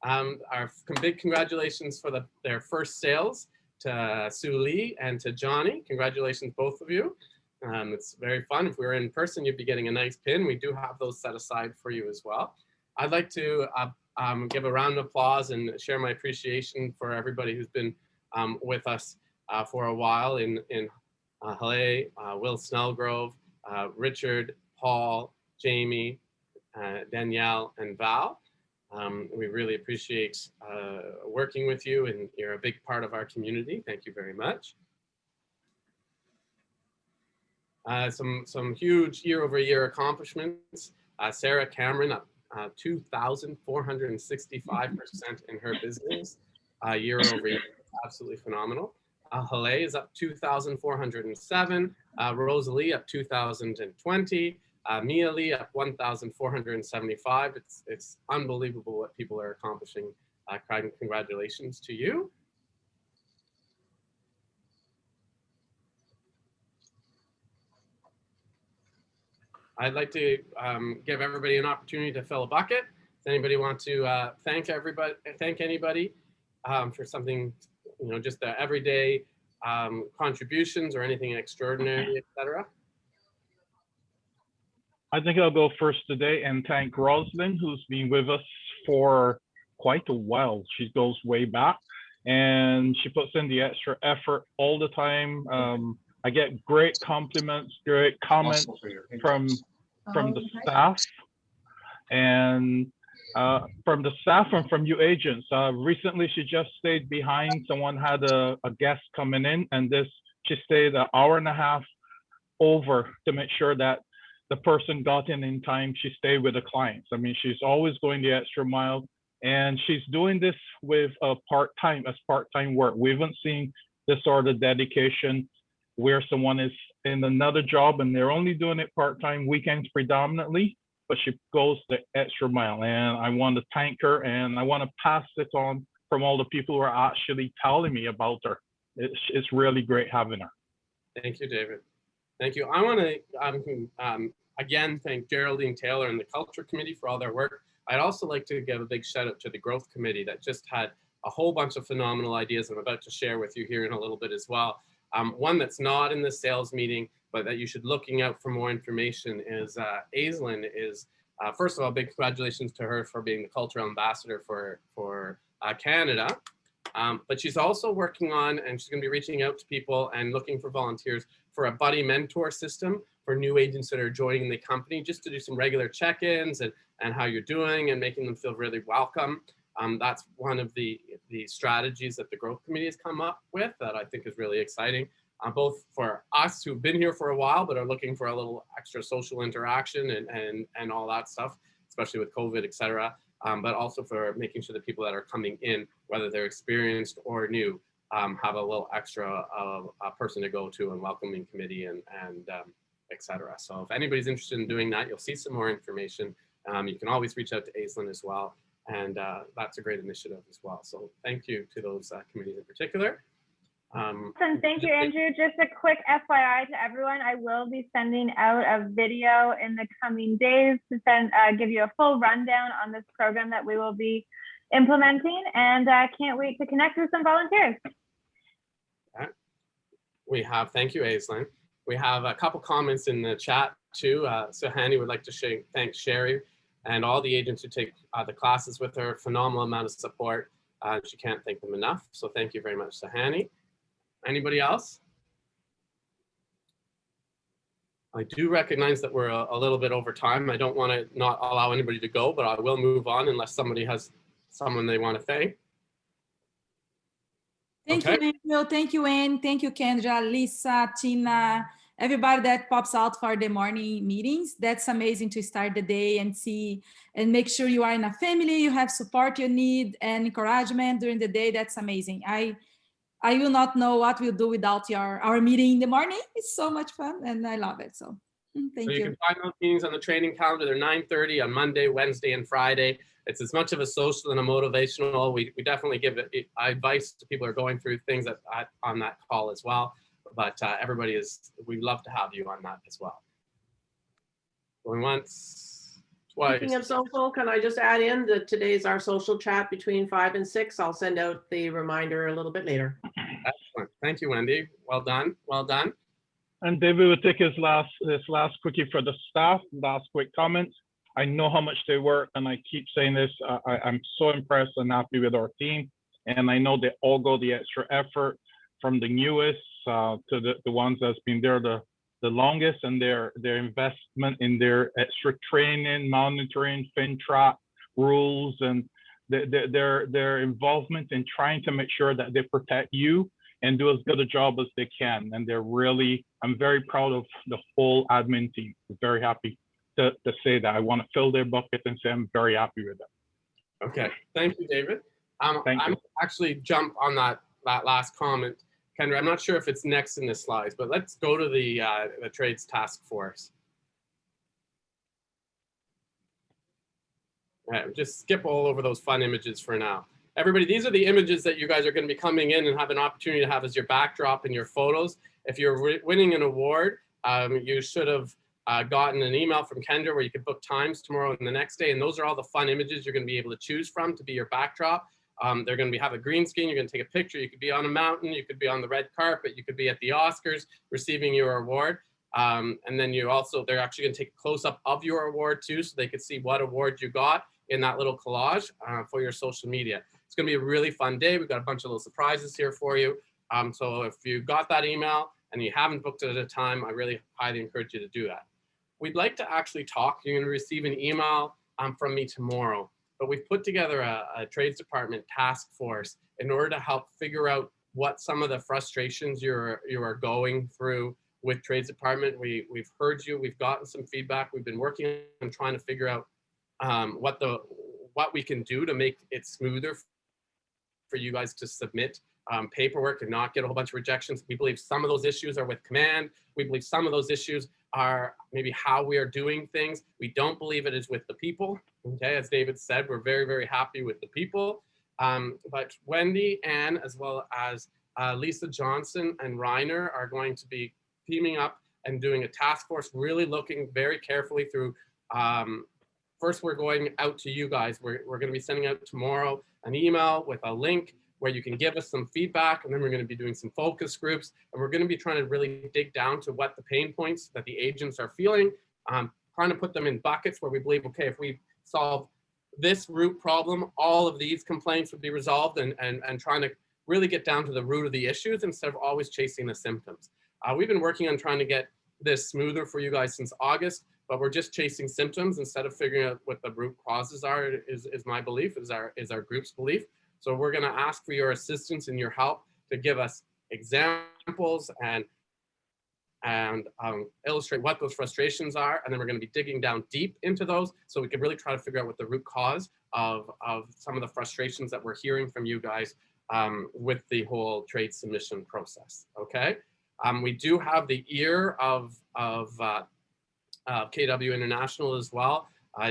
S3: Our big congratulations for their first sales to Sue Lee and to Johnny. Congratulations, both of you. It's very fun. If we were in person, you'd be getting a nice pin. We do have those set aside for you as well. I'd like to give a round of applause and share my appreciation for everybody who's been with us for a while in Halle, Will Snellgrove, Richard, Paul, Jamie, Danielle, and Val. We really appreciate working with you, and you're a big part of our community. Thank you very much. Some huge year-over-year accomplishments. Sarah Cameron up 2,465% in her business year over year. Absolutely phenomenal. Halle is up 2,407. Rosalie up 2,020. Mia Lee up 1,475. It's unbelievable what people are accomplishing. Congratulations to you. I'd like to give everybody an opportunity to fill a bucket. If anybody want to thank anybody for something, just the everyday contributions or anything extraordinary, etc.?
S13: I think I'll go first today and thank Rosalind, who's been with us for quite a while. She goes way back and she puts in the extra effort all the time. I get great compliments, great comments from the staff and from you agents. Recently, she just stayed behind. Someone had a guest coming in, and she stayed an hour and a half over to make sure that the person got in time. She stayed with the clients. I mean, she's always going the extra mile, and she's doing this with part-time work. We haven't seen this sort of dedication where someone is in another job and they're only doing it part-time, weekends predominantly, but she goes the extra mile. And I want to thank her, and I want to pass it on from all the people who are actually telling me about her. It's really great having her.
S3: Thank you, David. Thank you. I want to again thank Geraldine Taylor and the Culture Committee for all their work. I'd also like to give a big shout out to the Growth Committee that just had a whole bunch of phenomenal ideas I'm about to share with you here in a little bit as well. One that's not in the sales meeting, but that you should looking out for more information is Aislinn is, first of all, big congratulations to her for being the cultural ambassador for Canada. But she's also working on, and she's going to be reaching out to people and looking for volunteers for a buddy mentor system for new agents that are joining the company, just to do some regular check-ins and how you're doing and making them feel really welcome. That's one of the strategies that the Growth Committee has come up with that I think is really exciting, both for us who've been here for a while but are looking for a little extra social interaction and all that stuff, especially with COVID, et cetera. But also for making sure that people that are coming in, whether they're experienced or new, have a little extra person to go to and welcoming committee and et cetera. So if anybody's interested in doing that, you'll see some more information. You can always reach out to Aislinn as well. And that's a great initiative as well. So thank you to those committees in particular.
S14: Awesome. Thank you, Andrew. Just a quick FYI to everyone, I will be sending out a video in the coming days to give you a full rundown on this program that we will be implementing, and I can't wait to connect with some volunteers.
S3: Thank you, Aislinn. We have a couple comments in the chat too. So Hani would like to thank Sherry and all the agents who take the classes with her. Phenomenal amount of support. She can't thank them enough. So thank you very much, Sahani. Anybody else? I do recognize that we're a little bit over time. I don't want to not allow anybody to go, but I will move on unless somebody has someone they want to thank.
S4: Thank you, Andrew. Thank you, Anne. Thank you, Kendra, Lisa, Tina, everybody that pops out for the morning meetings. That's amazing to start the day and see and make sure you are in a family, you have support you need and encouragement during the day. That's amazing. I will not know what we'll do without our meeting in the morning. It's so much fun and I love it. So thank you.
S3: You can find those meetings on the training calendar. They're 9:30 on Monday, Wednesday, and Friday. It's as much of a social and a motivational. We definitely give advice to people who are going through things on that call as well. But we'd love to have you on that as well. Going once, twice.
S6: Speaking of social, can I just add in that today's our social chat between 5 and 6? I'll send out the reminder a little bit later.
S3: Excellent. Thank you, Wendy. Well done. Well done.
S13: And David will take his last quickie for the staff, last quick comments. I know how much they work, and I keep saying this. I'm so impressed and happy with our team. And I know they all go the extra effort, from the newest to the ones that's been there the longest, and their investment in their extra training, monitoring, FinTrack rules, and their involvement in trying to make sure that they protect you and do as good a job as they can. And I'm very proud of the whole admin team. I'm very happy to say that. I want to fill their bucket and say I'm very happy with them.
S3: Okay, thank you, David. I'm actually jump on that last comment. Kendra, I'm not sure if it's next in the slides, but let's go to the trades task force. All right, just skip all over those fun images for now. Everybody, these are the images that you guys are going to be coming in and have an opportunity to have as your backdrop in your photos. If you're winning an award, you should have gotten an email from Kendra where you could book times tomorrow and the next day. And those are all the fun images you're going to be able to choose from to be your backdrop. They're going to have a green screen. You're going to take a picture. You could be on a mountain. You could be on the red carpet. You could be at the Oscars receiving your award. And then they're actually going to take a close up of your award too, so they could see what award you got in that little collage for your social media. It's going to be a really fun day. We've got a bunch of little surprises here for you. So if you got that email and you haven't booked it at a time, I really highly encourage you to do that. We'd like to actually talk. You're going to receive an email from me tomorrow, but we've put together a trades department task force in order to help figure out what some of the frustrations you are going through with trades department. We've heard you, we've gotten some feedback. We've been working on trying to figure out what we can do to make it smoother for you guys to submit paperwork and not get a whole bunch of rejections. We believe some of those issues are with command. We believe some of those issues are maybe how we are doing things. We don't believe it is with the people. Okay, as David said, we're very, very happy with the people. But Wendy, Ann, as well as Lisa Johnson and Reiner are going to be teaming up and doing a task force, really looking very carefully through. First, we're going out to you guys. We're going to be sending out tomorrow an email with a link where you can give us some feedback, and then we're going to be doing some focus groups, and we're going to be trying to really dig down to what the pain points that the agents are feeling, trying to put them in buckets where we believe, okay, if we solve this root problem, all of these complaints would be resolved, and trying to really get down to the root of the issues instead of always chasing the symptoms. We've been working on trying to get this smoother for you guys since August, but we're just chasing symptoms instead of figuring out what the root causes are, is my belief, is our group's belief. So we're going to ask for your assistance and your help to give us examples and illustrate what those frustrations are. And then we're going to be digging down deep into those so we can really try to figure out what the root cause of some of the frustrations that we're hearing from you guys with the whole trade submission process. Okay. We do have the ear of KW International as well.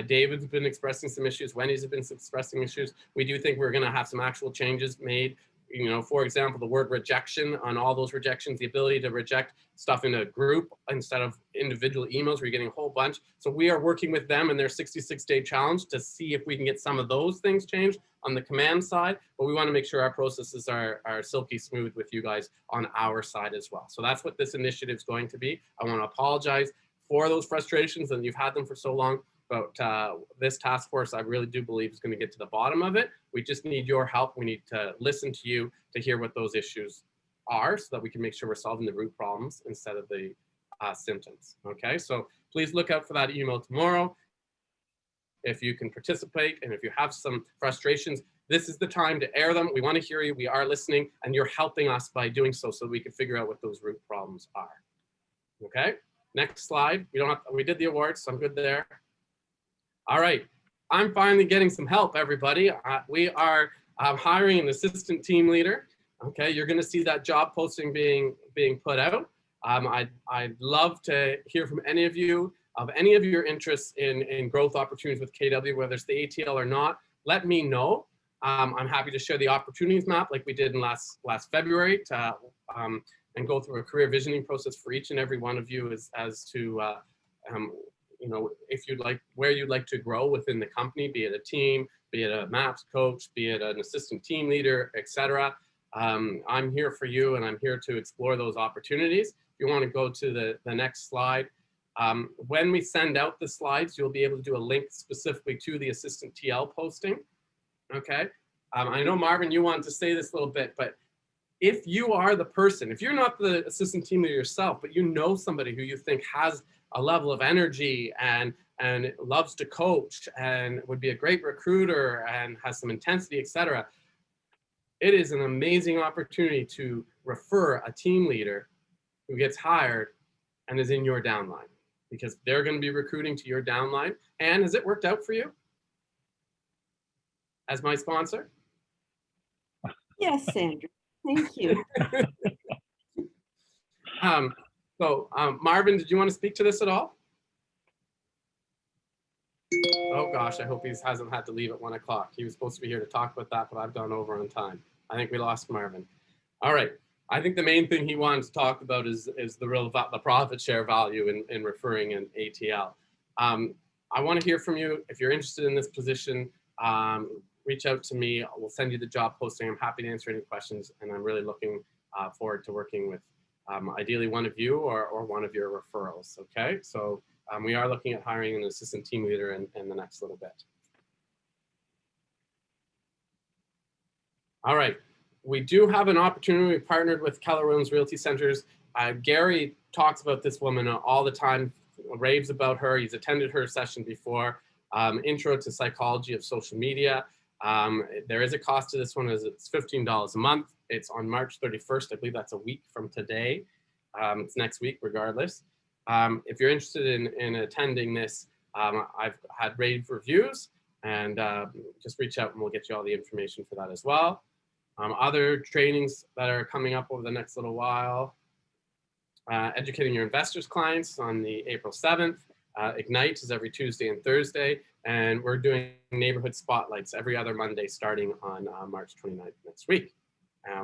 S3: David's been expressing some issues. Wendy's been expressing issues. We do think we're going to have some actual changes made. You know, for example, the word rejection on all those rejections, the ability to reject stuff in a group instead of individual emails where you're getting a whole bunch. So we are working with them in their 66-day challenge to see if we can get some of those things changed on the command side, but we want to make sure our processes are silky smooth with you guys on our side as well. So that's what this initiative is going to be. I want to apologize for those frustrations, and you've had them for so long. But this task force, I really do believe, is going to get to the bottom of it. We just need your help. We need to listen to you to hear what those issues are so that we can make sure we're solving the root problems instead of the symptoms. Okay, so please look out for that email tomorrow. If you can participate and if you have some frustrations, this is the time to air them. We want to hear you. We are listening, and you're helping us by doing so we can figure out what those root problems are. Okay, next slide. We did the awards, so I'm good there. All right, I'm finally getting some help, everybody. We are hiring an assistant team leader. Okay, you're going to see that job posting being put out. I'd love to hear from any of you of any of your interests in growth opportunities with KW, whether it's the ATL or not. Let me know. I'm happy to share the opportunities map like we did in last February to and go through a career visioning process for each and every one of you as to you know, if you'd like, where you'd like to grow within the company, be it a team, be it a MAPS coach, be it an assistant team leader, etc. I'm here for you, and I'm here to explore those opportunities. If you want to go to the next slide, when we send out the slides, you'll be able to do a link specifically to the assistant TL posting. Okay. I know, Marvin, you wanted to say this a little bit, but if you are the person, if you're not the assistant team leader yourself, but you know somebody who you think has a level of energy and loves to coach and would be a great recruiter and has some intensity, etc., it is an amazing opportunity to refer a team leader who gets hired and is in your downline, because they're going to be recruiting to your downline. And has it worked out for you as my sponsor?
S10: Yes, Sandra. Thank you.
S3: Marvin, did you want to speak to this at all? Oh gosh, I hope he hasn't had to leave at 1 o'clock. He was supposed to be here to talk about that, but I've gone over on time. I think we lost Marvin. All right, I think the main thing he wanted to talk about is the profit share value in referring an ATL. I want to hear from you. If you're interested in this position, reach out to me. We'll send you the job posting. I'm happy to answer any questions, and I'm really looking forward to working with ideally one of you or one of your referrals. Okay, so we are looking at hiring an assistant team leader in the next little bit. All right, we do have an opportunity. We partnered with Keller Williams Realty Centers. Gary talks about this woman all the time, raves about her. He's attended her session before. Intro to Psychology of Social Media. There is a cost to this one, as it's $15 a month. It's on March 31st. I believe that's a week from today. It's next week, regardless. If you're interested in attending this, I've had rave reviews, and just reach out and we'll get you all the information for that as well. Other trainings that are coming up over the next little while. Educating your investors clients on the April 7th. Ignite is every Tuesday and Thursday. And we're doing neighborhood spotlights every other Monday starting on March 29th next week,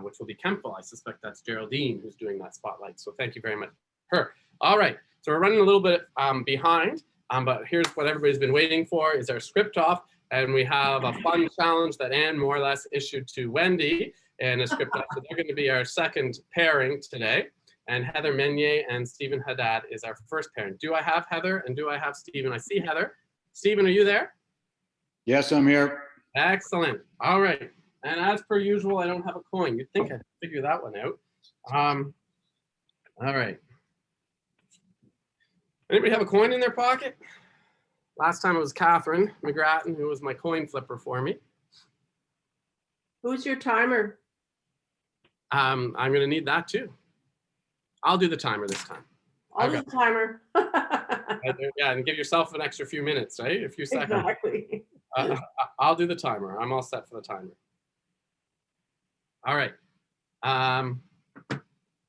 S3: which will be Kempful. I suspect that's Geraldine who's doing that spotlight. So thank you very much, her. All right, so we're running a little bit behind, but here's what everybody's been waiting for is our script off. And we have a fun challenge that Anne more or less issued to Wendy and a script off. So they're going to be our second pairing today. And Heather Meunier and Stephen Haddad is our first pairing. Do I have Heather and do I have Stephen? I see Heather. Stephen, are you there?
S15: Yes, I'm here.
S3: Excellent. All right. And as per usual, I don't have a coin. You'd think I'd figure that one out. All right. Anybody have a coin in their pocket? Last time it was Catherine McGrattan, who was my coin flipper for me.
S6: Who's your timer?
S3: I'm going to need that too. I'll do the timer this time.
S6: I'll do the timer.
S3: Yeah, and give yourself an extra few minutes, right? A few seconds.
S6: Exactly.
S3: I'll do the timer. I'm all set for the timer. All right.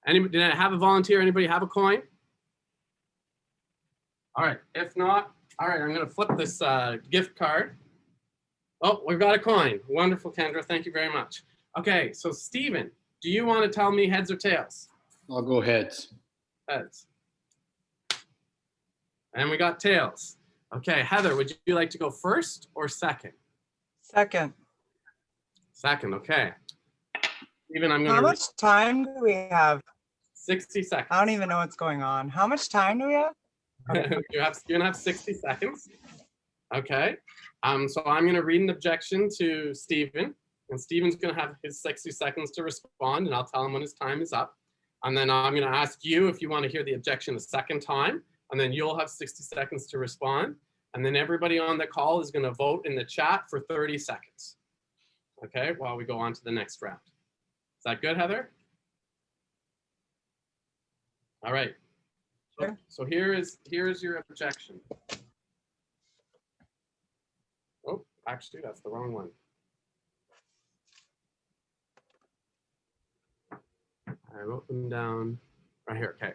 S3: Did I have a volunteer? Anybody have a coin? All right. If not, all right, I'm going to flip this gift card. Oh, we've got a coin. Wonderful, Kendra. Thank you very much. Okay, so Stephen, do you want to tell me heads or tails?
S15: I'll go heads.
S3: Heads. And we got tails. Okay, Heather, would you like to go first or second?
S16: Second.
S3: Second, okay. Stephen, I'm going to.
S16: How much time do we have?
S3: 60 seconds.
S16: I don't even know what's going on. How much time do we have? Okay.
S3: You're going to have 60 seconds. Okay. So I'm going to read an objection to Stephen, and Stephen's going to have his 60 seconds to respond, and I'll tell him when his time is up. And then I'm going to ask you if you want to hear the objection a second time, and then you'll have 60 seconds to respond. And then everybody on the call is going to vote in the chat for 30 seconds. Okay, while we go on to the next round. Is that good, Heather? All right. So here is your objection. Oh, actually, that's the wrong one. I wrote them down right here. Okay.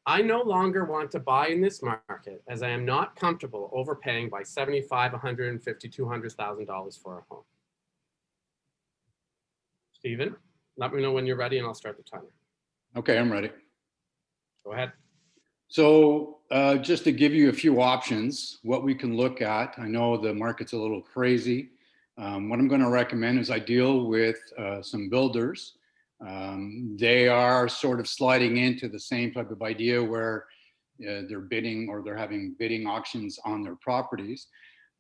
S3: I no longer want to buy in this market as I am not comfortable overpaying by $75,000, $150,000, $200,000 for a home. Stephen, let me know when you're ready and I'll start the timer.
S15: Okay, I'm ready.
S3: Go ahead.
S15: So just to give you a few options, what we can look at, I know the market's a little crazy. What I'm going to recommend is I deal with some builders. They are sort of sliding into the same type of idea where they're bidding or they're having bidding auctions on their properties.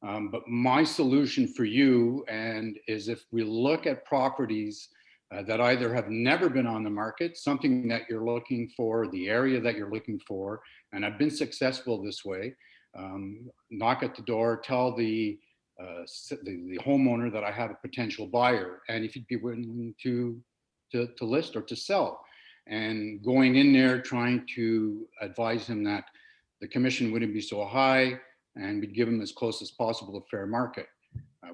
S15: But my solution for you is if we look at properties that either have never been on the market, something that you're looking for, the area that you're looking for, and I've been successful this way, knock at the door, tell the homeowner that I have a potential buyer, and if you'd be willing to list or to sell, and going in there trying to advise him that the commission wouldn't be so high and we'd give him as close as possible to fair market.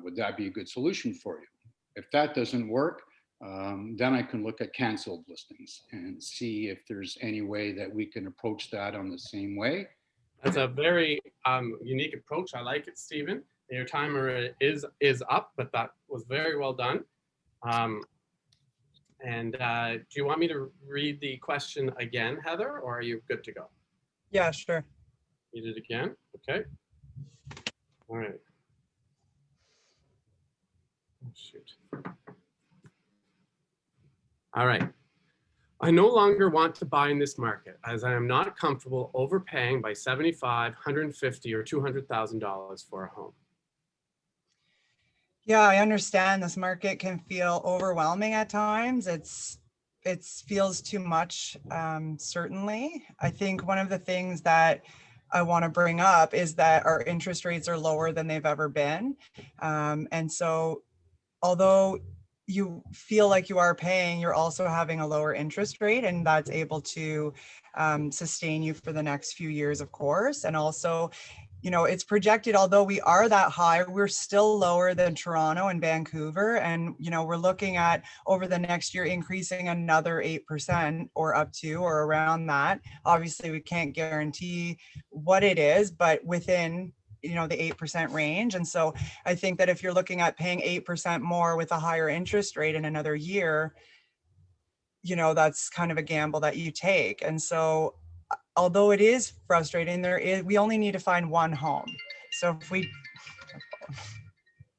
S15: Would that be a good solution for you? If that doesn't work, then I can look at canceled listings and see if there's any way that we can approach that on the same way.
S3: That's a very unique approach. I like it, Stephen. Your timer is up, but that was very well done. And do you want me to read the question again, Heather, or are you good to go?
S16: Yeah, sure.
S3: Read it again. Okay. All right. Oh, shoot. All right. I no longer want to buy in this market as I am not comfortable overpaying by $75,000, $150,000, or $200,000 for a home.
S16: Yeah, I understand this market can feel overwhelming at times. It feels too much, certainly. I think one of the things that I want to bring up is that our interest rates are lower than they've ever been. And so although you feel like you are paying, you're also having a lower interest rate, and that's able to sustain you for the next few years, of course. And also, you know, it's projected, although we are that high, we're still lower than Toronto and Vancouver. And, you know, we're looking at over the next year increasing another 8% or up to or around that. Obviously, we can't guarantee what it is, but within, you know, the 8% range. And so I think that if you're looking at paying 8% more with a higher interest rate in another year, you know, that's kind of a gamble that you take. And so although it is frustrating, we only need to find one home. So if we,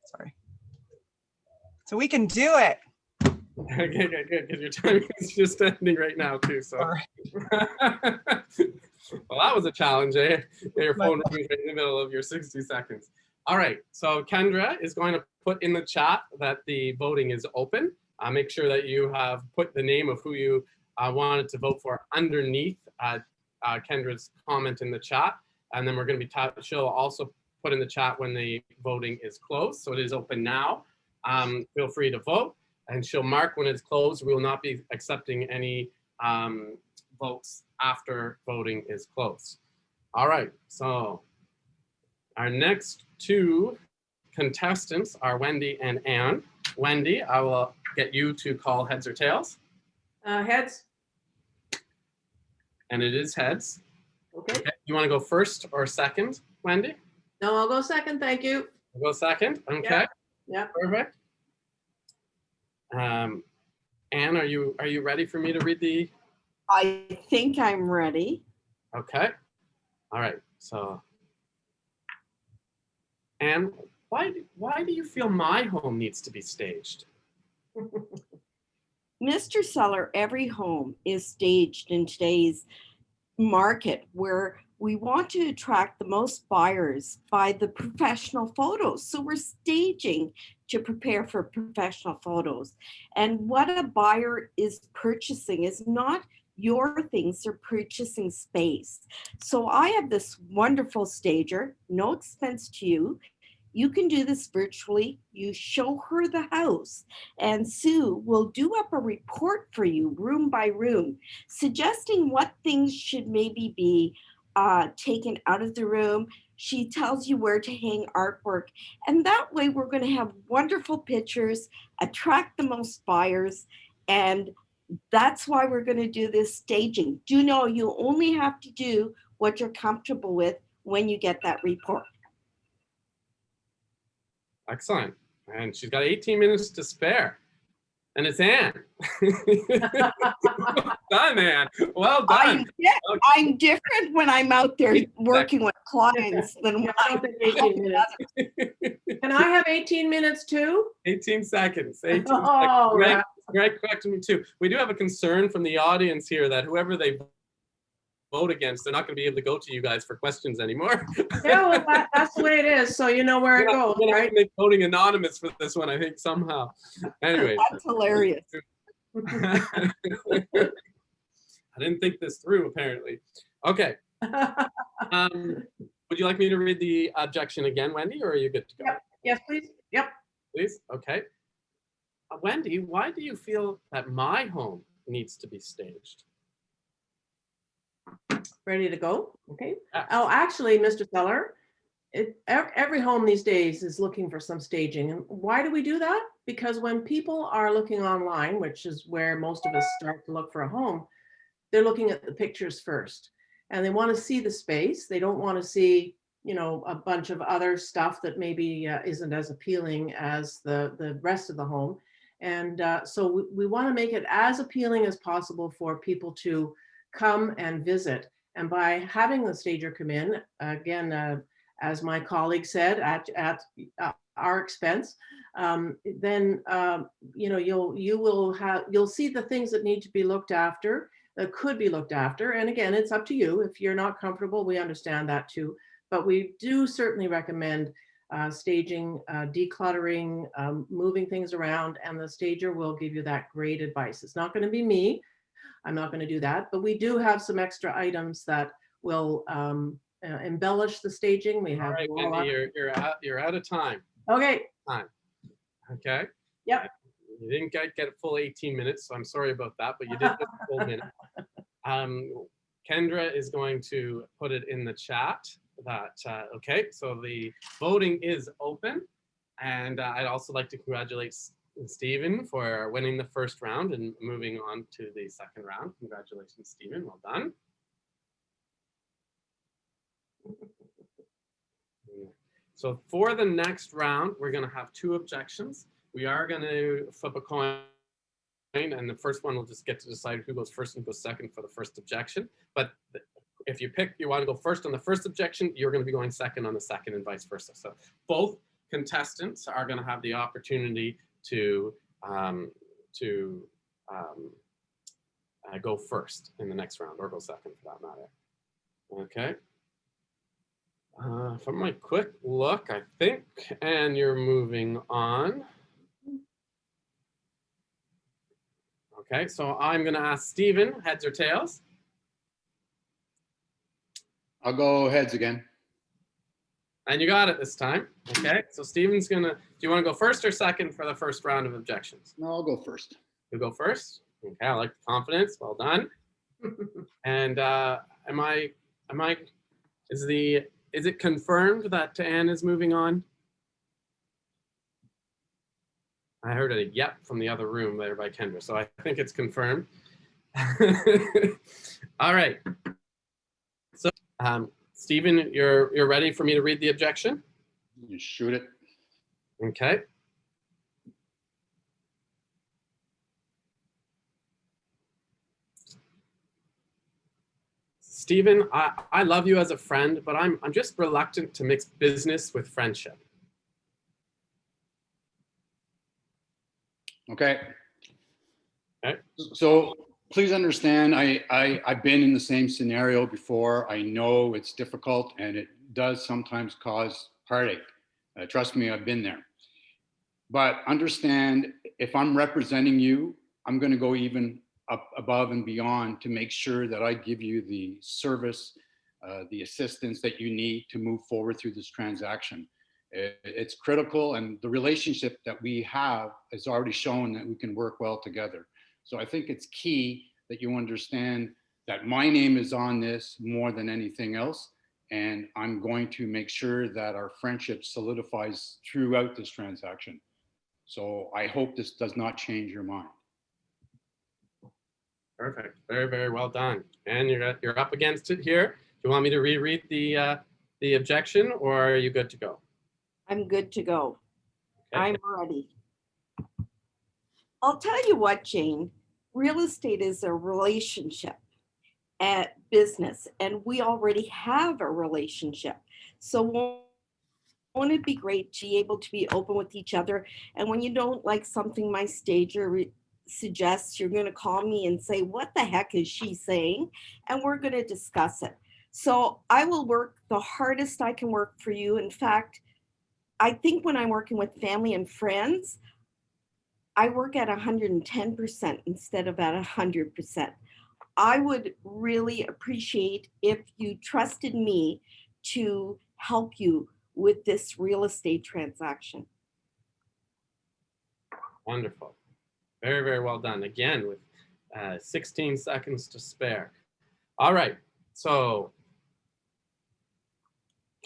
S16: sorry. So we can do it.
S3: Okay, good, because your time is just ending right now too. So, well, that was a challenge, eh? Your phone rings right in the middle of your 60 seconds. All right, so Kendra is going to put in the chat that the voting is open. Make sure that you have put the name of who you wanted to vote for underneath Kendra's comment in the chat, and then we're going to be she'll also put in the chat when the voting is closed. So it is open now. Feel free to vote, and she'll mark when it's closed. We will not be accepting any votes after voting is closed. All right, so our next two contestants are Wendy and Anne. Wendy, I will get you to call heads or tails.
S6: Heads.
S3: And it is heads.
S6: Okay.
S3: You want to go first or second, Wendy?
S6: No, I'll go second. Thank you.
S3: I'll go second. Okay.
S6: Yeah.
S3: Perfect. Anne, are you ready for me to read the?
S10: I think I'm ready.
S3: Okay. All right. So, Anne, why do you feel my home needs to be staged?
S10: Mr. Seller, every home is staged in today's market where we want to attract the most buyers by the professional photos. So we're staging to prepare for professional photos. And what a buyer is purchasing is not your things, they're purchasing space. So I have this wonderful stager, no expense to you. You can do this virtually. You show her the house, and Sue will do up a report for you room by room, suggesting what things should maybe be taken out of the room. She tells you where to hang artwork, and that way we're going to have wonderful pictures, attract the most buyers, and that's why we're going to do this staging. Do know you only have to do what you're comfortable with when you get that report.
S3: Excellent. And she's got 18 minutes to spare. And it's Anne. Well done, Anne. Well done.
S10: I'm different when I'm out there working with clients than when I'm
S6: 18 minutes. Can I have 18 minutes too?
S3: 18 seconds. 18
S6: oh,
S3: seconds. Greg corrected me too. We do have a concern from the audience here that whoever they vote against, they're not going to be able to go to you guys for questions anymore.
S6: Yeah, well, that's the way it is. So you know where it goes, right?
S3: Make voting anonymous for this one, I think, somehow. Anyway.
S10: That's hilarious.
S3: I didn't think this through, apparently. Okay. Would you like me to read the objection again, Wendy, or are you good to go?
S6: Yep. Yes, please. Yep.
S3: Please? Okay. Wendy, why do you feel that my home needs to be staged?
S6: Ready to go? Okay.
S3: Yes.
S6: Oh, actually, Mr. Seller, every home these days is looking for some staging. And why do we do that? Because when people are looking online, which is where most of us start to look for a home, they're looking at the pictures first. And they want to see the space. They don't want to see, you know, a bunch of other stuff that maybe isn't as appealing as the rest of the home. And so we want to make it as appealing as possible for people to come and visit. And by having the stager come in, again, as my colleague said, at our expense, then you know, you'll see the things that need to be looked after, that could be looked after. And again, it's up to you. If you're not comfortable, we understand that too. But we do certainly recommend staging, decluttering, moving things around, and the stager will give you that great advice. It's not going to be me. I'm not going to do that, but we do have some extra items that will embellish the staging. We have.
S3: All right, Wendy, you're out of time.
S6: Okay.
S3: Time. Okay.
S6: Yep.
S3: You didn't get a full 18 minutes, so I'm sorry about that, but you did get a full minute. Kendra is going to put it in the chat that, okay, so the voting is open. And I'd also like to congratulate Stephen for winning the first round and moving on to the second round. Congratulations, Stephen, well done. So for the next round, we're gonna have 2 objections. We are gonna flip a coin, and the first one will just get to decide who goes first and goes second for the first objection. But if you want to go first on the first objection, you're going to be going second on the second and vice versa. So both contestants are going to have the opportunity to go first in the next round, or go second for that matter. Okay. From my quick look, I think, and you're moving on. Okay, so I'm going to ask Stephen, heads or tails?
S15: I'll go heads again.
S3: And you got it this time. Okay, so Stephen's going to, do you want to go first or second for the first round of objections?
S15: No, I'll go first.
S3: You go first? Okay, I like the confidence. Well done. And is it confirmed that Anne is moving on? I heard a yep from the other room there by Kendra, so I think it's confirmed. All right. So, Stephen, you're ready for me to read the objection?
S15: You shoot it.
S3: Okay. Stephen, I love you as a friend, but I'm just reluctant to mix business with friendship.
S15: Okay. So please understand, I've been in the same scenario before. I know it's difficult and it does sometimes cause heartache. Trust me, I've been there. But understand, if I'm representing you, I'm going to go even up above and beyond to make sure that I give you the service, the assistance that you need to move forward through this transaction. It's critical, and the relationship that we have has already shown that we can work well together. So I think it's key that you understand that my name is on this more than anything else, and I'm going to make sure that our friendship solidifies throughout this transaction. So I hope this does not change your mind.
S3: Perfect. Very, very well done. And you're up against it here. Do you want me to reread the objection, or are you good to go?
S10: I'm good to go.
S3: Okay.
S10: I'm ready. I'll tell you what, Jane, real estate is a relationship at business, and we already have a relationship. So won't it be great to be able to be open with each other? And when you don't like something my stager suggests, you're going to call me and say, what the heck is she saying? And we're going to discuss it. So I will work the hardest I can work for you. In fact, I think when I'm working with family and friends, I work at 110% instead of at 100%. I would really appreciate if you trusted me to help you with this real estate transaction.
S3: Wonderful. Very, very well done. Again, with 16 seconds to spare. All right, so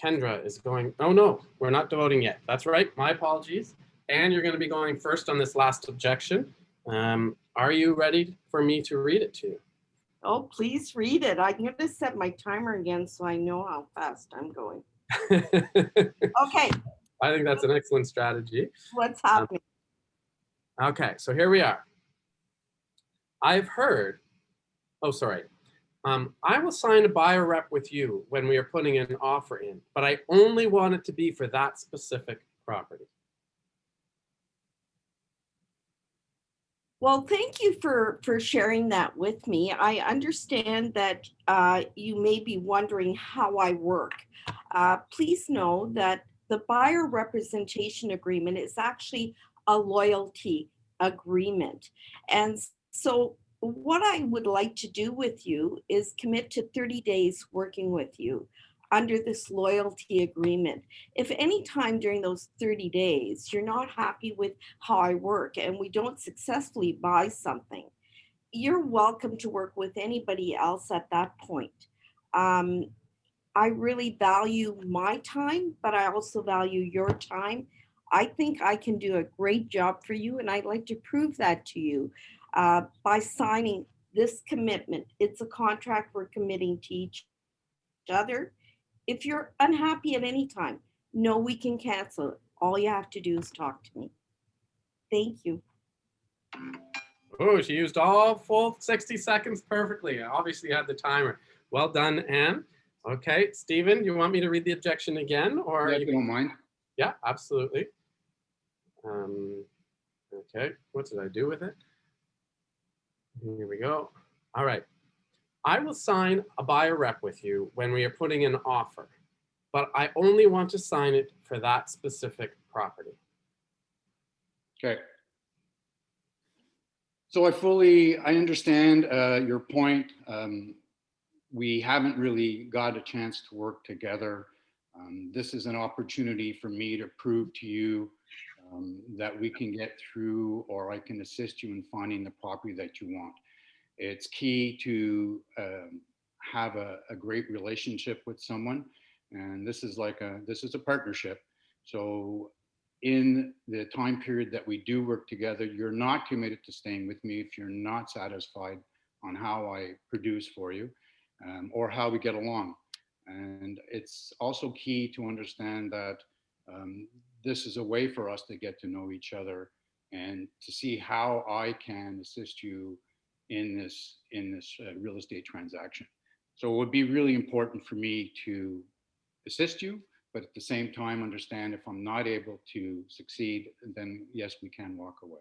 S3: Kendra is going, oh no, we're not voting yet. That's right, my apologies. And you're gonna be going first on this last objection. Are you ready for me to read it to you?
S10: Oh, please read it. I'm gonna set my timer again so I know how fast I'm going. Okay.
S3: I think that's an excellent strategy.
S10: What's happening?
S3: Okay, so here we are. I've heard, oh, sorry. I will sign a buyer rep with you when we are putting an offer in, but I only want it to be for that specific property.
S10: Well, thank you for sharing that with me. I understand that you may be wondering how I work. Please know that the buyer representation agreement is actually a loyalty agreement. And so what I would like to do with you is commit to 30 days working with you under this loyalty agreement. If any time during those 30 days you're not happy with how I work and we don't successfully buy something, you're welcome to work with anybody else at that point. I really value my time, but I also value your time. I think I can do a great job for you, and I'd like to prove that to you by signing this commitment. It's a contract we're committing to each other. If you're unhappy at any time, know we can cancel it. All you have to do is talk to me. Thank you.
S3: Oh, she used all full 60 seconds perfectly. I obviously had the timer. Well done, Anne. Okay, Stephen, you want me to read the objection again, or
S15: yeah, if you don't mind?
S3: Yeah, absolutely. Okay, what did I do with it? Here we go. All right. I will sign a buyer rep with you when we are putting an offer, but I only want to sign it for that specific property.
S15: Okay. So I understand your point. We haven't really got a chance to work together. This is an opportunity for me to prove to you that we can get through, or I can assist you in finding the property that you want. It's key to have a great relationship with someone, and this is a partnership. So in the time period that we do work together, you're not committed to staying with me if you're not satisfied on how I produce for you or how we get along. And it's also key to understand that this is a way for us to get to know each other and to see how I can assist you in this real estate transaction. So it would be really important for me to assist you, but at the same time understand if I'm not able to succeed, then yes, we can walk away.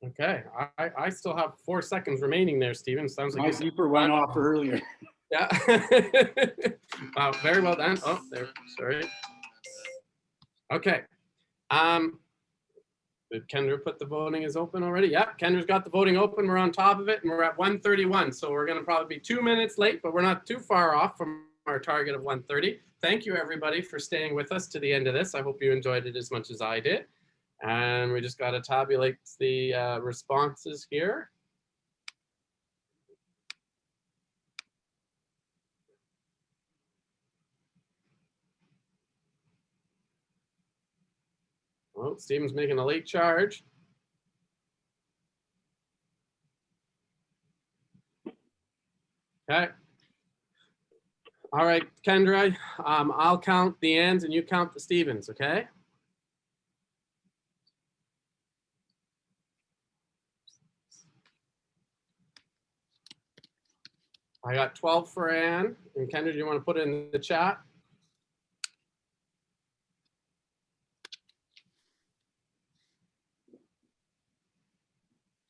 S3: Okay, I still have 4 seconds remaining there, Stephen. Sounds like
S15: my beeper went off earlier.
S3: Yeah. Wow, very well done. Oh, there. Sorry. Okay. Did Kendra put the voting is open already? Yeah, Kendra's got the voting open. We're on top of it, and we're at 1:31. So we're going to probably be 2 minutes late, but we're not too far off from our target of 1:30. Thank you, everybody, for staying with us to the end of this. I hope you enjoyed it as much as I did. And we just got to tabulate the responses here. Oh, Stephen's making a late charge. Okay. All right, Kendra, I'll count the ands and you count the Stevens, okay? I got 12 for Ann. And Kendra, do you want to put it in the chat?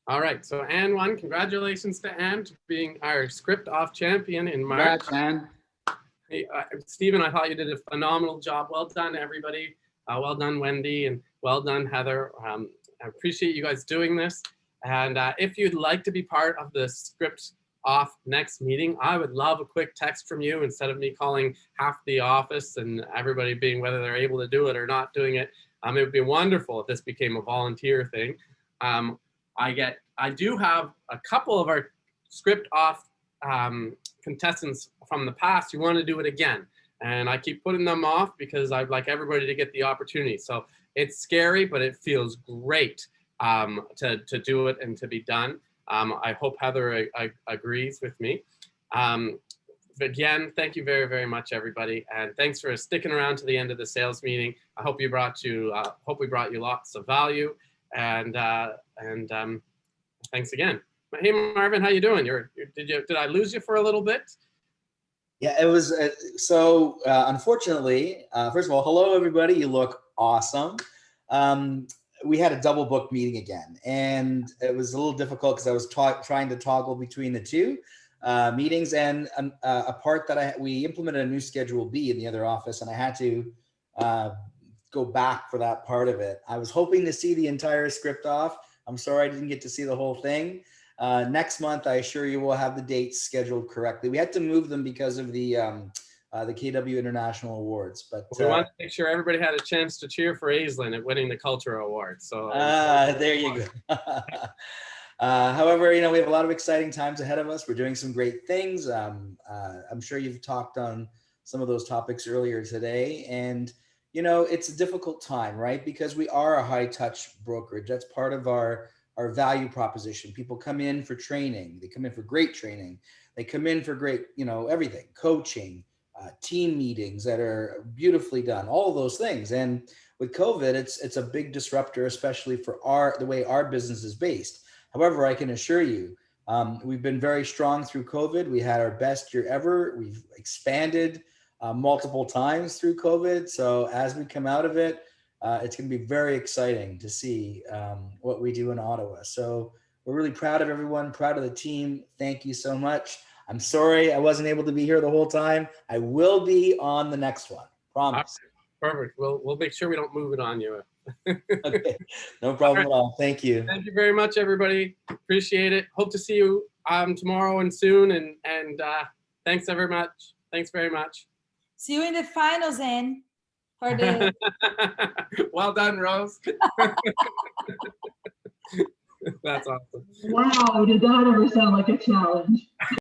S3: All right, so Ann won. Congratulations to Ann for being our script off champion in March.
S15: Congrats, Ann.
S3: Hey, Stephen, I thought you did a phenomenal job. Well done, everybody. Well done, Wendy, and well done, Heather. I appreciate you guys doing this. And if you'd like to be part of the script off next meeting, I would love a quick text from you instead of me calling half the office and everybody being whether they're able to do it or not doing it. It would be wonderful if this became a volunteer thing. I do have a couple of our script off contestants from the past who want to do it again. And I keep putting them off because I'd like everybody to get the opportunity. So it's scary, but it feels great to do it and to be done. I hope Heather agrees with me. again, thank you very, very much, everybody. And thanks for sticking around to the end of the sales meeting. I hope we brought you lots of value. And thanks again. Hey, Marvin, how you doing? Did I lose you for a little bit?
S17: Yeah, it was, unfortunately, first of all, hello, everybody. You look awesome. We had a double book meeting again, and it was a little difficult because I was trying to toggle between the two meetings, and a part that we implemented a new Schedule B in the other office, and I had to go back for that part of it. I was hoping to see the entire script off. I'm sorry I didn't get to see the whole thing. Next month, I assure you we'll have the dates scheduled correctly. We had to move them because of the KW International Awards, but
S3: we want to make sure everybody had a chance to cheer for Aislinn at winning the Cultural Award. So
S17: there you go. However, you know, we have a lot of exciting times ahead of us. We're doing some great things. I'm sure you've talked on some of those topics earlier today, and you know, it's a difficult time, right? Because we are a high touch brokerage. That's part of our value proposition. People come in for training. They come in for great training. They come in for great, you know, everything, coaching, team meetings that are beautifully done, all of those things. And with COVID, it's a big disruptor, especially for the way our business is based. However, I can assure you, we've been very strong through COVID. We had our best year ever. We've expanded multiple times through COVID. So as we come out of it, it's going to be very exciting to see what we do in Ottawa. So we're really proud of everyone, proud of the team. Thank you so much. I'm sorry I wasn't able to be here the whole time. I will be on the next one. Promise.
S3: Perfect. We'll make sure we don't move it on you.
S17: Okay. No problem at all. Thank you.
S3: Thank you very much, everybody. Appreciate it. Hope to see you tomorrow and soon. And thanks very much. Thanks very much.
S4: See you in the finals, Anne. For the
S3: well done, Rose. That's awesome.
S18: Wow, did that ever sound like a challenge?